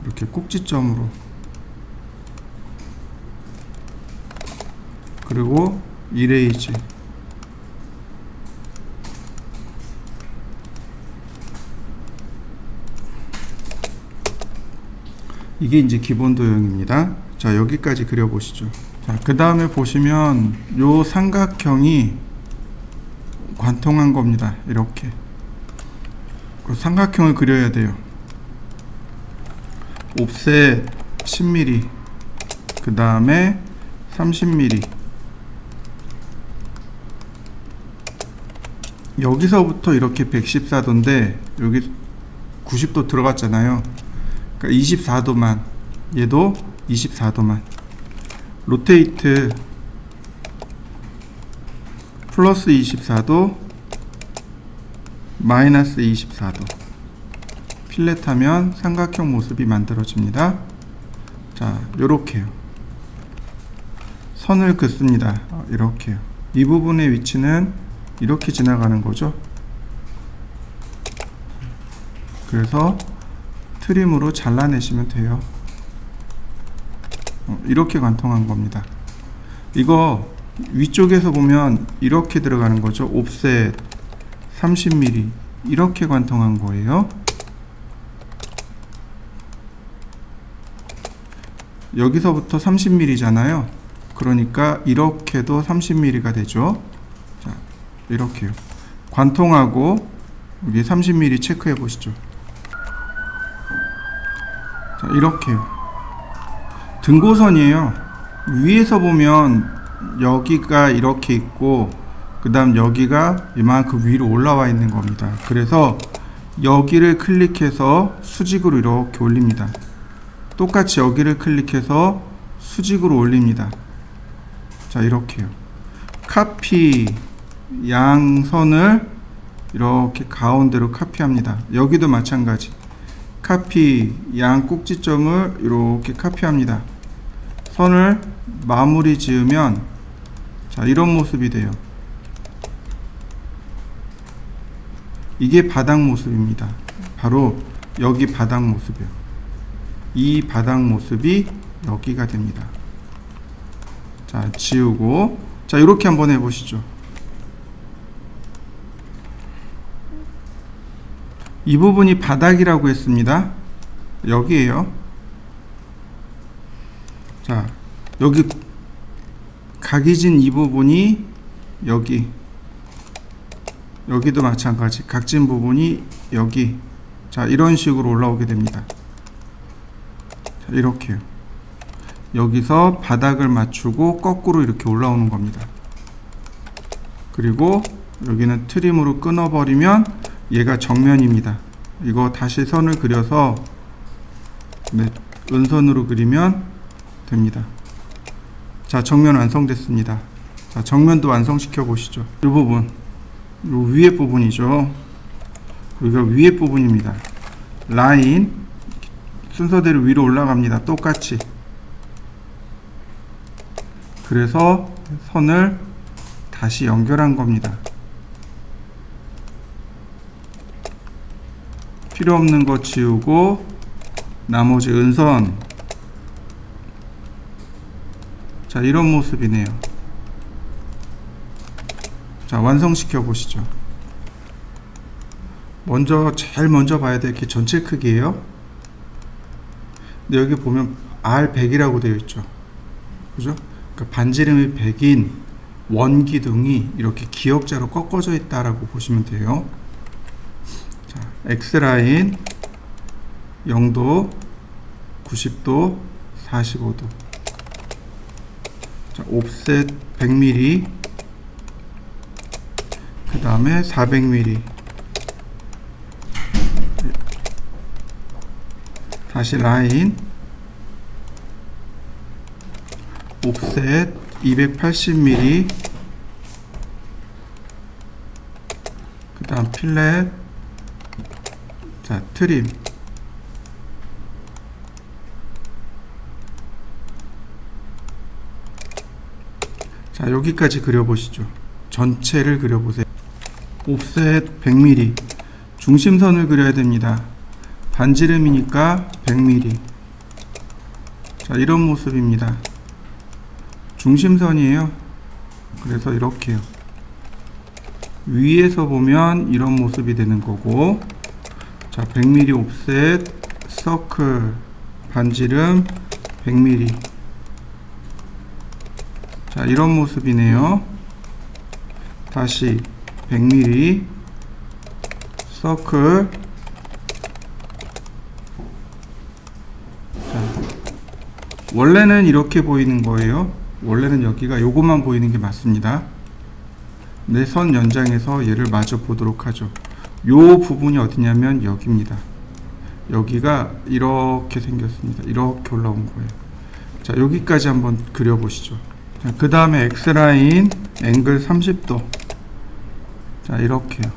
이렇게 꼭지점으로, 그리고 이레이즈, 이게 이제 기본 도형입니다. 자, 여기까지 그려보시죠. 자, 그 다음에 보시면 요 삼각형이 관통한 겁니다. 이렇게 그 삼각형을 그려야 돼요. 옵셋 10mm, 그 다음에 30mm, 여기서부터 이렇게 114도인데 여기 90도 들어갔잖아요. 그러니까 24도만, 얘도 24도만. 로테이트 플러스 24도, 마이너스 24도. 필렛하면 삼각형 모습이 만들어집니다. 자, 요렇게요. 선을 긋습니다. 이렇게요. 이 부분의 위치는 이렇게 지나가는 거죠. 그래서 트림으로 잘라내시면 돼요. 이렇게 관통한 겁니다. 이거 위쪽에서 보면 이렇게 들어가는 거죠. 옵셋 30mm 이렇게 관통한 거예요. 여기서부터 30mm잖아요. 그러니까 이렇게도 30mm가 되죠. 자, 이렇게요. 관통하고 여기 30mm 체크해 보시죠. 자, 이렇게요. 등고선이에요. 위에서 보면 여기가 이렇게 있고 그 다음 여기가 이만큼 위로 올라와 있는 겁니다. 그래서 여기를 클릭해서 수직으로 이렇게 올립니다. 똑같이 여기를 클릭해서 수직으로 올립니다. 자, 이렇게요. 카피 양선을 이렇게 가운데로 카피합니다. 여기도 마찬가지. 카피 양 꼭지점을 이렇게 카피합니다. 선을 마무리 지으면 자, 이런 모습이 돼요. 이게 바닥 모습입니다. 바로 여기 바닥 모습이에요. 이 바닥 모습이 여기가 됩니다. 자, 지우고 자, 이렇게 한번 해보시죠. 이 부분이 바닥이라고 했습니다. 여기에요. 자, 여기 각이 진 이 부분이 여기도 마찬가지. 각진 부분이 여기. 자, 이런 식으로 올라오게 됩니다. 자, 이렇게요. 여기서 바닥을 맞추고 거꾸로 이렇게 올라오는 겁니다. 그리고 여기는 트림으로 끊어버리면 얘가 정면입니다. 이거 다시 선을 그려서 은선으로 그리면 됩니다. 자, 정면 완성됐습니다. 자, 정면도 완성시켜 보시죠. 이 부분, 이 위에 부분이죠. 여기가 위에 부분입니다. 라인 순서대로 위로 올라갑니다. 똑같이. 그래서 선을 다시 연결한 겁니다. 필요 없는 거 지우고 나머지 은선. 자, 이런 모습이네요. 자, 완성시켜 보시죠. 제일 먼저 봐야 될 게 전체 크기예요. 근데 여기 보면 R100이라고 되어 있죠. 그죠? 그러니까 반지름이 100인 원기둥이 이렇게 기역자로 꺾어져 있다라고 보시면 돼요. 자, X라인 0도, 90도, 45도. 자, 옵셋 100mm, 그 다음에 400mm. 다시 라인, 옵셋 280mm, 그 다음 필렛, 자, 트림. 자, 여기까지 그려보시죠. 전체를 그려보세요. 옵셋 100mm, 중심선을 그려야 됩니다. 반지름이니까 100mm. 자, 이런 모습입니다. 중심선이에요. 그래서 이렇게요. 위에서 보면 이런 모습이 되는 거고, 자, 100mm 옵셋 서클 반지름 100mm. 자, 이런 모습이네요. 다시 100mm 서클. 자, 원래는 이렇게 보이는 거예요. 원래는 여기가 요것만 보이는 게 맞습니다. 내 선 연장에서 얘를 마저 보도록 하죠. 요 부분이 어디냐면 여기입니다. 여기가 이렇게 생겼습니다. 이렇게 올라온 거예요. 자, 여기까지 한번 그려보시죠. 그 다음에 X라인 앵글 30도. 자, 이렇게요.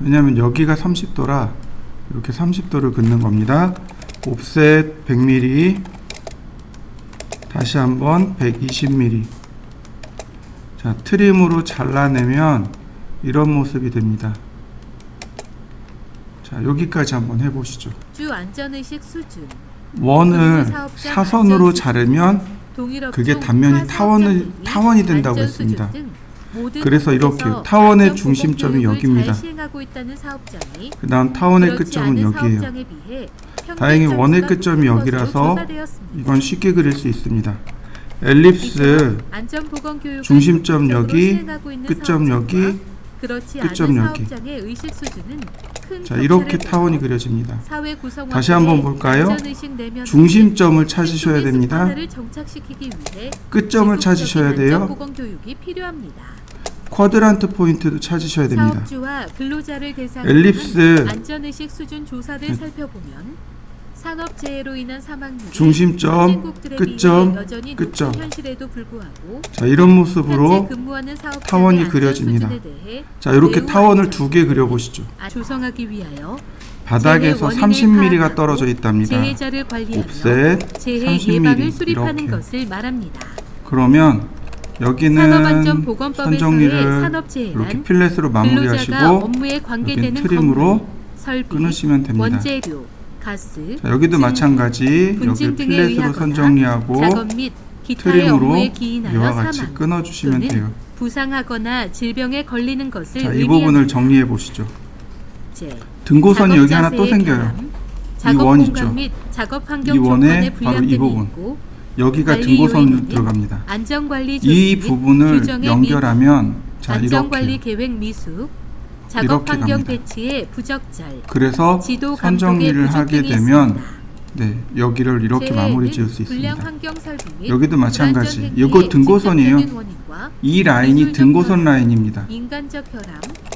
왜냐면 여기가 30도라 이렇게 30도를 긋는 겁니다. 옵셋 100mm, 다시 한번 120mm. 자, 트림으로 잘라내면 이런 모습이 됩니다. 자, 여기까지 한번 해보시죠. 주 안전의식 수준. 원을 사선으로 자르면 그게 단면이 타원이 된다고 했습니다. 그래서 이렇게 타원의 중심점이 여기입니다. 그 다음 타원의 끝점은 여기에요. 다행히 원의 끝점이 여기라서 이건 쉽게 그릴 수 있습니다. 엘립스 중심점 여기, 끝점 여기, 끝점 여기. 자, 이렇게 타원이 그려집니다. 다시 한번 볼까요? 중심점을 찾으셔야 됩니다. 끝점을 찾으셔야 돼요. 쿼드란트 포인트도 찾으셔야 됩니다. 엘립스 중심점, 끝점, 끝점. 자, 이런 모습으로 타원이 그려집니다. 자, 이렇게 타원을 두 개 그려보시죠. 바닥에서 30mm가 떨어져 있답니다. 옵셋 30mm 이렇게. 그러면 여기는 선정리를 이렇게 필렛으로 마무리하시고 여기는 트림으로 끊으시면 됩니다. 자, 여기도 마찬가지 여기 필렛으로 선정리하고 트림으로 이와 같이 끊어주시면 돼요. 부상하거나 질병에 걸리는 것을 자, 이 부분을 정리해 보시죠. 등고선이 여기 하나 또 생겨요. 이 원 있죠. 이 원에 바로 이 부분. 여기가 등고선으로 들어갑니다. 이 부분을 연결하면 자, 이렇게 작업 환경 배치의 부적절. 그래서 선정리를 하게 되면 네, 여기를 이렇게 마무리 지을 수 있습니다. 여기도 마찬가지. 이거 등고선이에요. 이 라인이 등고선 라인입니다.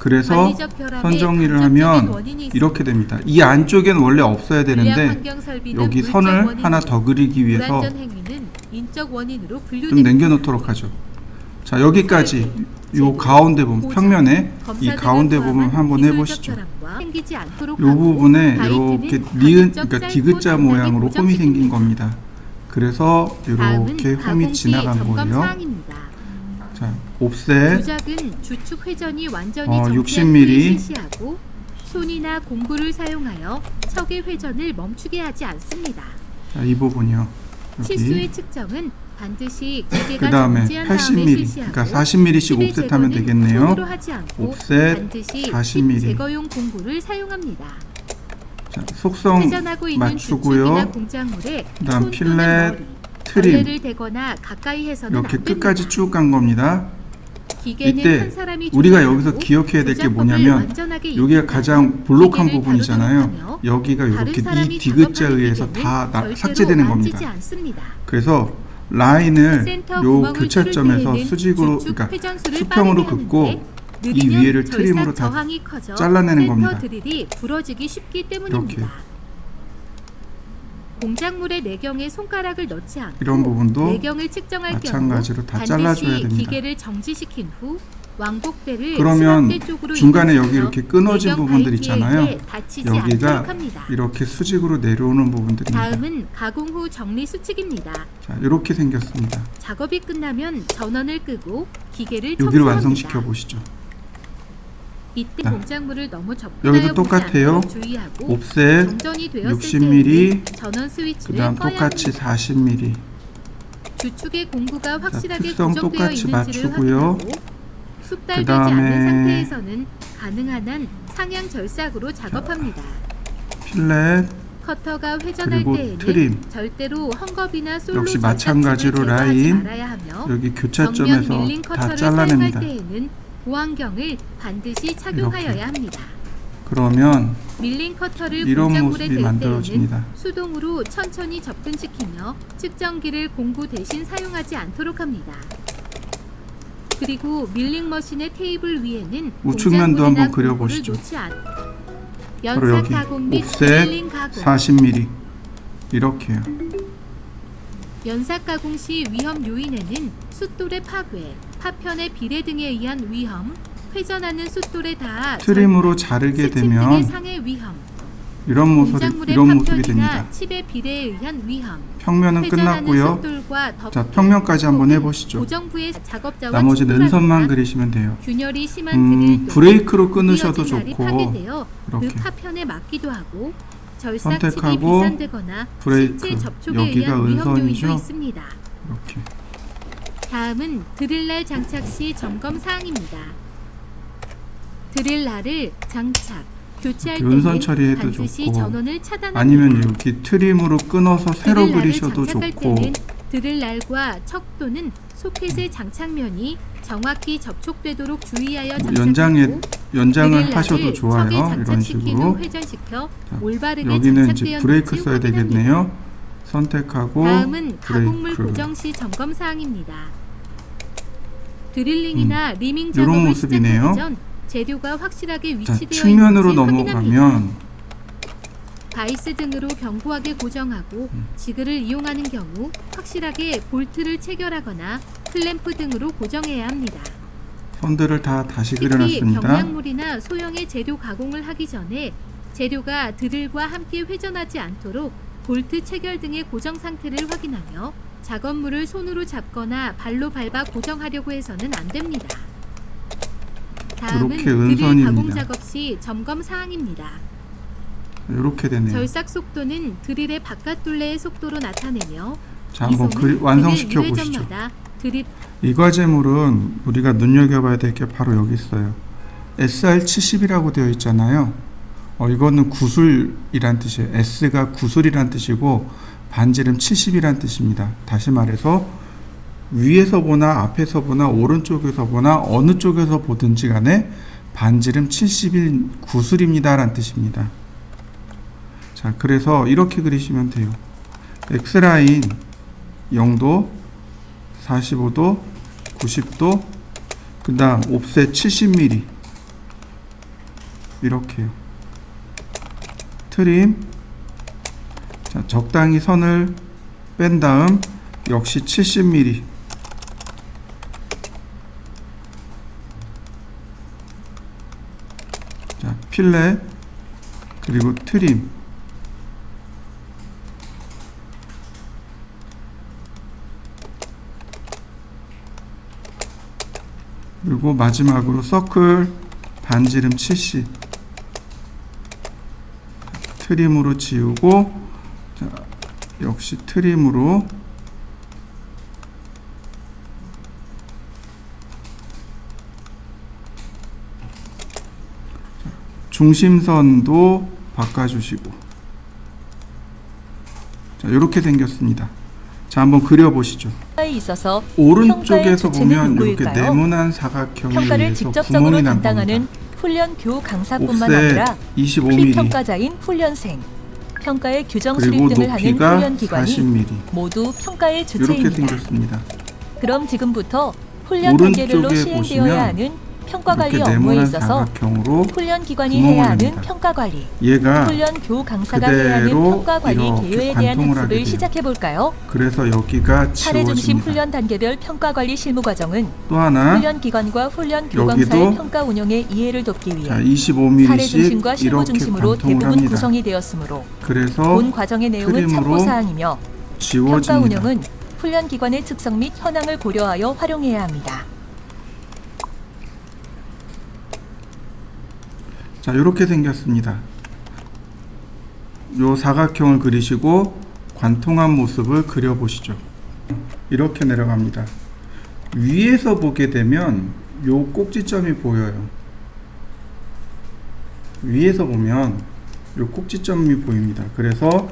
그래서 선정리를 하면 이렇게 됩니다. 이 안쪽엔 원래 없어야 되는데 여기 선을 하나 더 그리기 위해서 좀 남겨놓도록 하죠. 자, 여기까지 요 가운데 부분, 평면에 이 가운데 부분 한번 해보시죠. 요 부분에 이렇게 니은, 그러니까 디귿자 모양으로 홈이 생긴 겁니다. 그래서 이렇게 홈이 지나간 거예요. 자, 옵셋 60mm. 손이나 공구를 사용하여 척의 회전을 멈추게 하지 않습니다. 자, 이 부분이요. 실수의 측정은 반드시 그 다음에 80mm, 그러니까 40mm씩 옵셋하면 되겠네요. 옵셋 40mm. 제거용 공구를 사용합니다. 자, 속성 맞추고요. 그 다음 필렛, 트림 이렇게 끝까지 쭉 간 겁니다. 이때 우리가 여기서 기억해야 될 게 뭐냐면 여기가 가장 볼록한 부분이잖아요. 여기가 이렇게 이 디귿자에 의해서 다 삭제되는 겁니다. 그래서 라인을 요 교차점에서 수직으로, 그러니까 수평으로 긋고 이 위에를 트림으로 다 잘라내는 겁니다. 이렇게 공작물의 내경에 손가락을 넣지 않고 이런 부분도 내경을 측정할 마찬가지로 다 반드시 잘라줘야 됩니다. 기계를 정지시킨 후 왕복대를 그러면 쪽으로 중간에 여기 이렇게 끊어진 부분들 있잖아요. 여기가 이렇게 수직으로 내려오는 부분들입니다. 다음은 가공 후 정리 수칙입니다. 자, 이렇게 생겼습니다. 작업이 끝나면 전원을 끄고 기계를 여기를 청소합니다. 완성시켜 보시죠. 이때 자, 공작물을 너무 접근하여 여기도 똑같아요. 주의하고 옵셋 정전이 되었을 60mm, 전원 그 스위치를 다음 꺼야 똑같이 합니다. 40mm. 주축의 공구가 확실하게 특성 고정되어 똑같이 있는지를 맞추고요. 확인하고 숙달되지 그다음에 않은 상태에서는 가능한 한 상향 절삭으로 작업합니다. 필렛 커터가 회전할 그리고 때에는 트림. 절대로 헝겊이나 솔로 역시 마찬가지로 라인 여기 교차점에서 다 잘라냅니다. 때에는 보안경을 반드시 착용하여야 이렇게. 합니다. 그러면 밀링 커터를 이런 공작물에 모습이 댈 만들어집니다. 때에는 수동으로 천천히 접근시키며 측정기를 공구 대신 사용하지 않도록 합니다. 그리고 밀링 머신의 테이블 위에는 우측면도 한번 공작물이나 그려보시죠. 공구를 놓지 바로 연사 여기 가공 및 옵셋 밀링 가공 40mm 이렇게요. 연사 가공 시 위험 요인에는 숫돌의 파괴, 파편의 비례 등에 의한 위험, 회전하는 숫돌에 닿아 트림으로 자르게 되면 상해 위험, 이런 모습이 됩니다. 칩의 비례에 의한 위험, 평면은 끝났고요. 자, 평면까지 한번 해보시죠. 나머지는 은선만 그리시면 돼요. 균열이 심한 브레이크로 끊으셔도 좋고 그 이렇게 파편에 맞기도 하고 선택하고 브레이크 여기가 은선이죠. 이렇게. 다음은 드릴날 장착 시 점검 사항입니다. 드릴날을 장착, 교체할 은선 때는 처리해도 반드시 좋고, 전원을 차단합니다. 아니면 이렇게 트림으로 끊어서 새로 드릴날을 그리셔도 장착할 좋고, 때는 드릴날과 척 또는 소켓의 장착면이 정확히 접촉되도록 주의하여 장착하고 연장을 드릴날을 하셔도 좋아요. 척에 이런 장착시킨 후 식으로. 회전시켜 자, 올바르게 여기는 이제 장착되었는지 브레이크 써야 확인합니다. 되겠네요. 선택하고 다음은 가공물 브레이크. 고정 시 점검 사항입니다. 드릴링이나 리밍 요런 작업을 모습이네요. 시작하기 전 재료가 확실하게 자, 위치되어 측면으로 있는지 확인합니다. 넘어가면 바이스 등으로 견고하게 고정하고 지그를 이용하는 경우 확실하게 볼트를 체결하거나 클램프 등으로 고정해야 합니다. 선들을 다시 특히 그려놨습니다. 경량물이나 소형의 재료 가공을 하기 전에 재료가 드릴과 함께 회전하지 않도록 볼트 체결 등의 고정 상태를 확인하며 작업물을 손으로 잡거나 발로 밟아 고정하려고 해서는 안 됩니다. 다음은 이렇게 드릴 은선입니다. 가공 작업 시 점검 사항입니다. 이렇게 되네요. 절삭 속도는 드릴의 바깥 둘레의 속도로 나타내며 자, 한번 이송은 완성시켜 드릴 보시죠. 유회전마다 드릴 이 과제물은 우리가 눈여겨봐야 될 게 바로 여기 있어요. SR70이라고 되어 있잖아요. 이거는 구술이란 뜻이에요. S가 구술이란 뜻이고 반지름 70이란 뜻입니다. 다시 말해서 위에서 보나 앞에서 보나 오른쪽에서 보나 어느 쪽에서 보든지 간에 반지름 70일 구술입니다 라는 뜻입니다. 자, 그래서 이렇게 그리시면 돼요. X라인 0도, 45도, 90도, 그 다음 옵셋 70mm 이렇게요. 트림, 자, 적당히 선을 뺀 다음 역시 70mm. 자, 필렛 그리고 트림. 그리고 마지막으로 서클 반지름 70. 트림으로 지우고, 자, 역시 트림으로 중심선도 바꿔주시고. 자, 이렇게 생겼습니다. 자, 한번 그려보시죠. 있어서 오른쪽에서 평가의 주체는 보면 이렇게 누구일까요? 네모난 사각형에 평가를 의해서 직접적으로 구멍이 난 담당하는 겁니다. 훈련 교우 강사뿐만 옵셋 아니라 25mm 피평가자인 훈련생, 평가의 규정 그리고 수립 등을 하는 높이가 훈련기관이 40mm 모두 평가의 이렇게 주체입니다. 생겼습니다. 그럼 지금부터 훈련 단계별로 오른쪽에 시행되어야 보시면 하는 평가관리 이렇게 업무에 네모난 있어서 사각형으로 훈련기관이 구멍을 해야 하는 냅니다. 평가관리, 얘가 훈련 교우 강사가 해야 하는 그대로 평가관리 이렇게 계획에 대한 관통을 하게 학습을 돼요. 시작해볼까요? 그래서 여기가 차례 중심 지워집니다. 훈련 단계별 평가관리 실무 과정은 또 하나 훈련기관과 훈련 여기도 교강사의 평가 운영에 이해를 돕기 자, 위해 25mm씩 사례 중심과 실무 이렇게 중심으로 관통을 대부분 합니다. 구성이 되었으므로 그래서 본 과정의 내용은 트림으로 참고 사항이며 평가 지워집니다. 운영은 훈련기관의 특성 및 현황을 고려하여 활용해야 합니다. 자, 이렇게 생겼습니다. 요 사각형을 그리시고 관통한 모습을 그려보시죠. 이렇게 내려갑니다. 위에서 보게 되면 요 꼭지점이 보여요. 위에서 보면 요 꼭지점이 보입니다. 그래서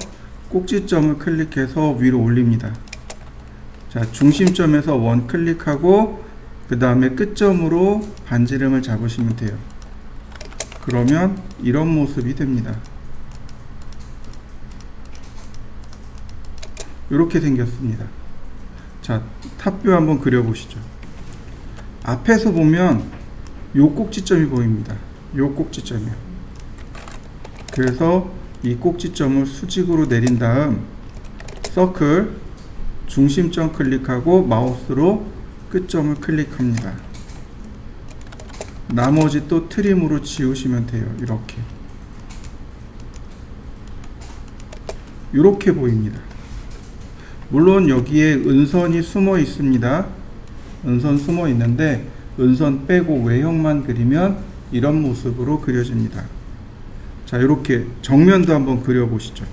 꼭지점을 클릭해서 위로 올립니다. 자, 중심점에서 원 클릭하고 그 다음에 끝점으로 반지름을 잡으시면 돼요. 그러면 이런 모습이 됩니다. 이렇게 생겼습니다. 자, 탑뷰 한번 그려보시죠. 앞에서 보면 요 꼭지점이 보입니다. 요 꼭지점이요. 그래서 이 꼭지점을 수직으로 내린 다음 서클 중심점 클릭하고 마우스로 끝점을 클릭합니다. 나머지 또 트림으로 지우시면 돼요. 이렇게 보입니다. 물론 여기에 은선이 숨어 있습니다. 은선 숨어 있는데 은선 빼고 외형만 그리면 이런 모습으로 그려집니다. 자, 이렇게 정면도 한번 그려보시죠.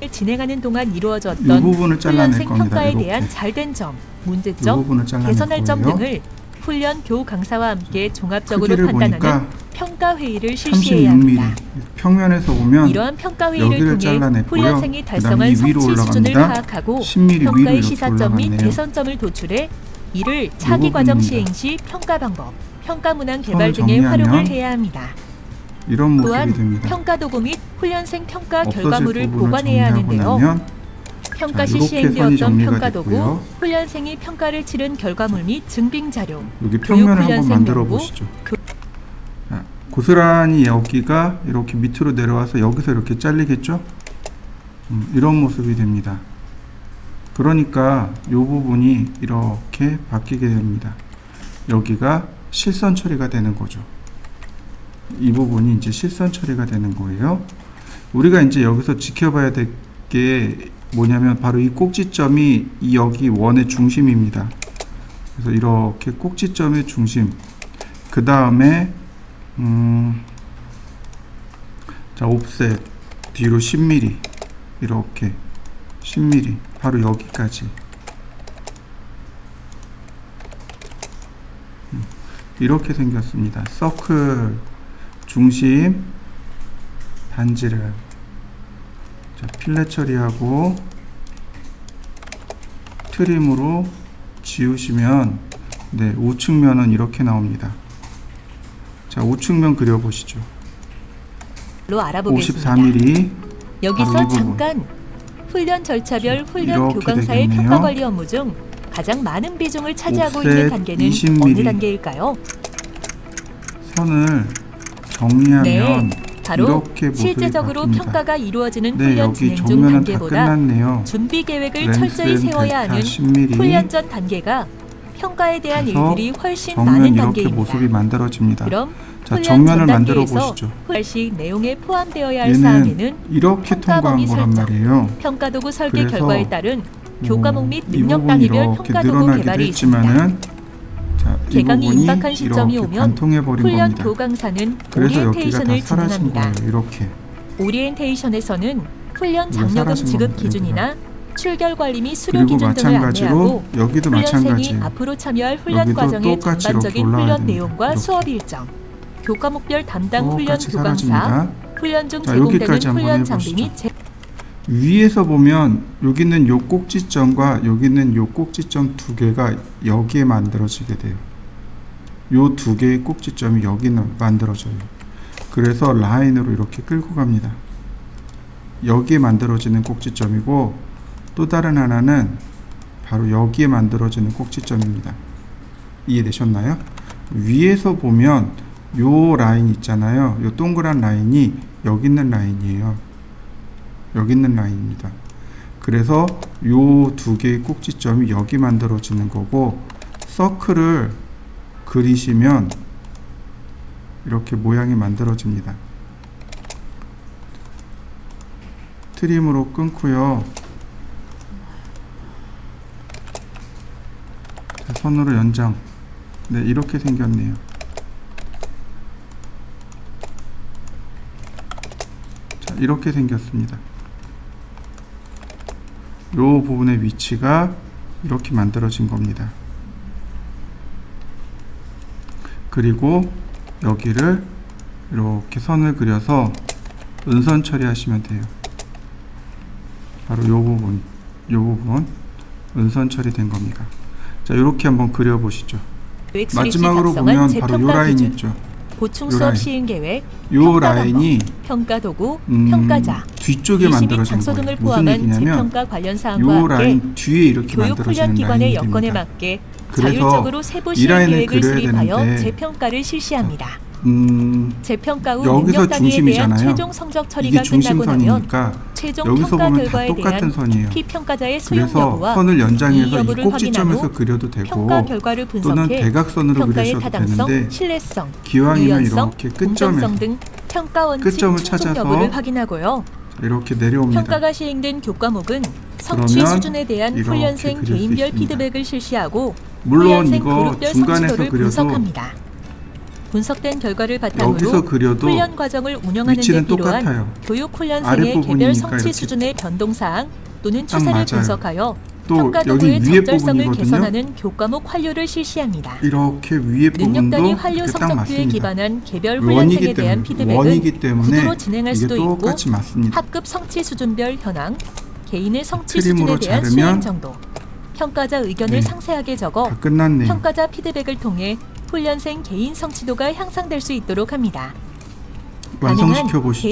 진행하는 동안 이 이루어졌던 부분을 잘라낼 훈련생 겁니다. 평가에 이렇게. 대한 잘된 점, 이 문제점, 부분을 잘라낼 개선할 점 거예요. 등을 훈련 교 강사와 함께 종합적으로 크기를 판단하는 보니까 평가 회의를 실시해야 36mm. 합니다. 평면에서 보면 이러한 평가 회의를 여기를 통해 잘라냈고요. 훈련생이 그다음에 달성한 이 위로 성취 수준을 올라갑니다. 파악하고 10mm 위로 평가의 이렇게 시사점 및 올라갔네요. 개선점을 도출해 이를 차기 과정 부분입니다. 시행 시 평가 방법, 평가 문항 선을 개발 등에 정리하면 활용을 해야 합니다. 이런 모습이 또한 됩니다. 평가 도구 및 훈련생 평가 없어질 결과물을 부분을 보관해야 정리하고 하는데요. 나면 평가 자, 시 이렇게 선이 시행되었던 정리가 평가 도구, 됐고요. 훈련생이 평가를 치른 결과물 및 증빙 자료, 여기 평면을 한번 훈련생 만들어 명부, 보시죠. 자, 고스란히 여기가 이렇게 밑으로 내려와서 여기서 이렇게 잘리겠죠? 이런 모습이 됩니다. 그러니까 이 부분이 이렇게 바뀌게 됩니다. 여기가 실선 처리가 되는 거죠. 이 부분이 이제 실선 처리가 되는 거예요. 우리가 이제 여기서 지켜봐야 될 게 뭐냐면 바로 이 꼭지점이 이 여기 원의 중심입니다. 그래서 이렇게 꼭지점의 중심. 그 다음에 자, 옵셋 뒤로 10mm 이렇게 10mm 바로 여기까지 이렇게 생겼습니다. 서클 중심 반지를 자, 필렛 처리하고 트림으로 지우시면 네, 우측면은 이렇게 나옵니다. 자, 우측면 그려보시죠. 로 알아보겠습니다. 54mm 여기서 바로 이 부분. 잠깐 훈련 절차별 훈련 이렇게 교강사의 되겠네요. 평가 관리 업무 중 가장 많은 비중을 차지하고 옵셋 있는 단계는 20mm. 어느 단계일까요? 선을 정리하면 네, 바로 이렇게 모습이 실제적으로 바뀝니다. 평가가 이루어지는 네, 훈련 여기 진행 중 정면은 다 단계보다 끝났네요. 준비 계획을 렌스는 철저히 세워야 델타 하는 10mm. 훈련 전 단계가 평가에 대한 그래서 일들이 훨씬 정면 많은 이렇게 단계입니다. 모습이 만들어집니다. 그럼 자, 훈련 정면을 전 만들어 단계에서 보시죠. 훈련 시 내용에 포함되어야 할 얘는 사항에는 이렇게 평가 통과한 범위 거란 설정, 말이에요. 평가 도구 설계 그래서 결과에 따른 교과목 및 이 능력 부분이 단위별 이렇게 평가 도구 늘어나기도 개발이 있습니다. 했지만은 자, 이 개강이 부분이 임박한 시점이 이렇게 오면 관통해 버린 훈련 겁니다. 교강사는 그래서 여기가 다 오리엔테이션을 사라진 진행합니다. 거예요. 이렇게. 오리엔테이션에서는 훈련 이거 장려금 사라진 지급 겁니다, 기준이나 출결 관리 및 수료 그리고 기준 등을 마찬가지로 안내하고 여기도 훈련생이 마찬가지예요. 앞으로 참여할 훈련 여기도 과정의 똑같이 전반적인 이렇게 올라가야 훈련 됩니다. 내용과 이렇게. 수업 일정, 교과목별 담당 훈련 똑같이 교강사, 사라집니다. 훈련 중 자, 제공되는 여기까지 한번 훈련 장비 해보시죠. 및 위에서 보면 여기는 요 꼭지점과 여기는 요 꼭지점 두 개가 여기에 만들어지게 돼요. 요 두 개의 꼭지점이 여기는 만들어져요. 그래서 라인으로 이렇게 끌고 갑니다. 여기에 만들어지는 꼭지점이고 또 다른 하나는 바로 여기에 만들어지는 꼭지점입니다. 이해되셨나요? 위에서 보면 요 라인 있잖아요. 요 동그란 라인이 여기 있는 라인이에요. 여기 있는 라인입니다. 그래서 요 두 개의 꼭지점이 여기 만들어지는 거고 서클을 그리시면 이렇게 모양이 만들어집니다. 트림으로 끊고요. 자, 선으로 연장. 네, 이렇게 생겼네요. 자, 이렇게 생겼습니다. 요 부분의 위치가 이렇게 만들어진 겁니다. 그리고 여기를 이렇게 선을 그려서 은선 처리하시면 돼요. 바로 요 부분 은선 처리된 겁니다. 자, 이렇게 한번 그려보시죠. 계획 수립 시 마지막으로 작성한 보면 바로 요 재평가 라인 기준, 있죠. 보충 요 수업 라인. 시행 계획, 요 평가 라인이 방법, 평가 도구, 평가자, 뒤쪽에 일시 및 만들어진 장소 거예요. 등을 무슨 포함한 얘기냐면 재평가 관련 사항과 요 함께 라인 뒤에 이렇게 교육 만들어지는 훈련 기관의 라인이 여건에 됩니다. 맞게 그래서 자율적으로 세부 이 시행 라인을 계획을 그려야 수립하여 되는데 재평가를 실시합니다. 재평가 후 여기서 능력 단위에 대한 중심이잖아요. 최종 성적 이게 처리가 끝나고 나면 중심선이니까 최종 여기서 평가 보면 다 결과에 똑같은 대한 선이에요. 피평가자의 수용 그래서 여부와 선을 이 연장해서 이 여부를 꼭지점에서 확인한 후 그려도 되고 평가 결과를 또는 분석해 대각선으로 평가의 그리셔도 타당성, 되는데 신뢰성, 기왕이면 유연성, 이렇게 공정성 끝점에서 등 평가 원칙 끝점을 충족 찾아서 여부를 확인하고요. 이렇게 내려옵니다. 평가가 시행된 교과목은 성취 그러면 수준에 대한 이렇게 훈련생 그릴 수 개인별 있습니다. 피드백을 실시하고 물론 훈련생 이거 그룹별 중간에서 성취도를 그려도 분석합니다. 분석된 결과를 여기서 바탕으로 그려도 훈련 과정을 운영하는 데 위치는 필요한 똑같아요. 교육 훈련생의 아랫부분이니까 개별 성취 이렇게 수준의 변동사항 또는 딱 추세를 맞아요. 분석하여 또 평가 여기 도구의 위에 적절성을 부분이거든요. 개선하는 교과목 환류를 실시합니다. 이렇게 위에 능력 부분도 단위 환류 이렇게 딱 성적표에 맞습니다. 기반한 개별 원이기 훈련생에 대한 때문에 원이기 피드백은 때문에 구두로 진행할 이게 수도 있고 똑같이 맞습니다. 학급 성취 수준별 현황, 개인의 성취 트림으로 수준에 대한 자르면 수행 정도, 평가자 의견을 네. 상세하게 적어 다 끝났네요. 평가자 피드백을 통해 훈련생 개인 성취도가 향상될 수 있도록 합니다. 완성시켜 보시죠.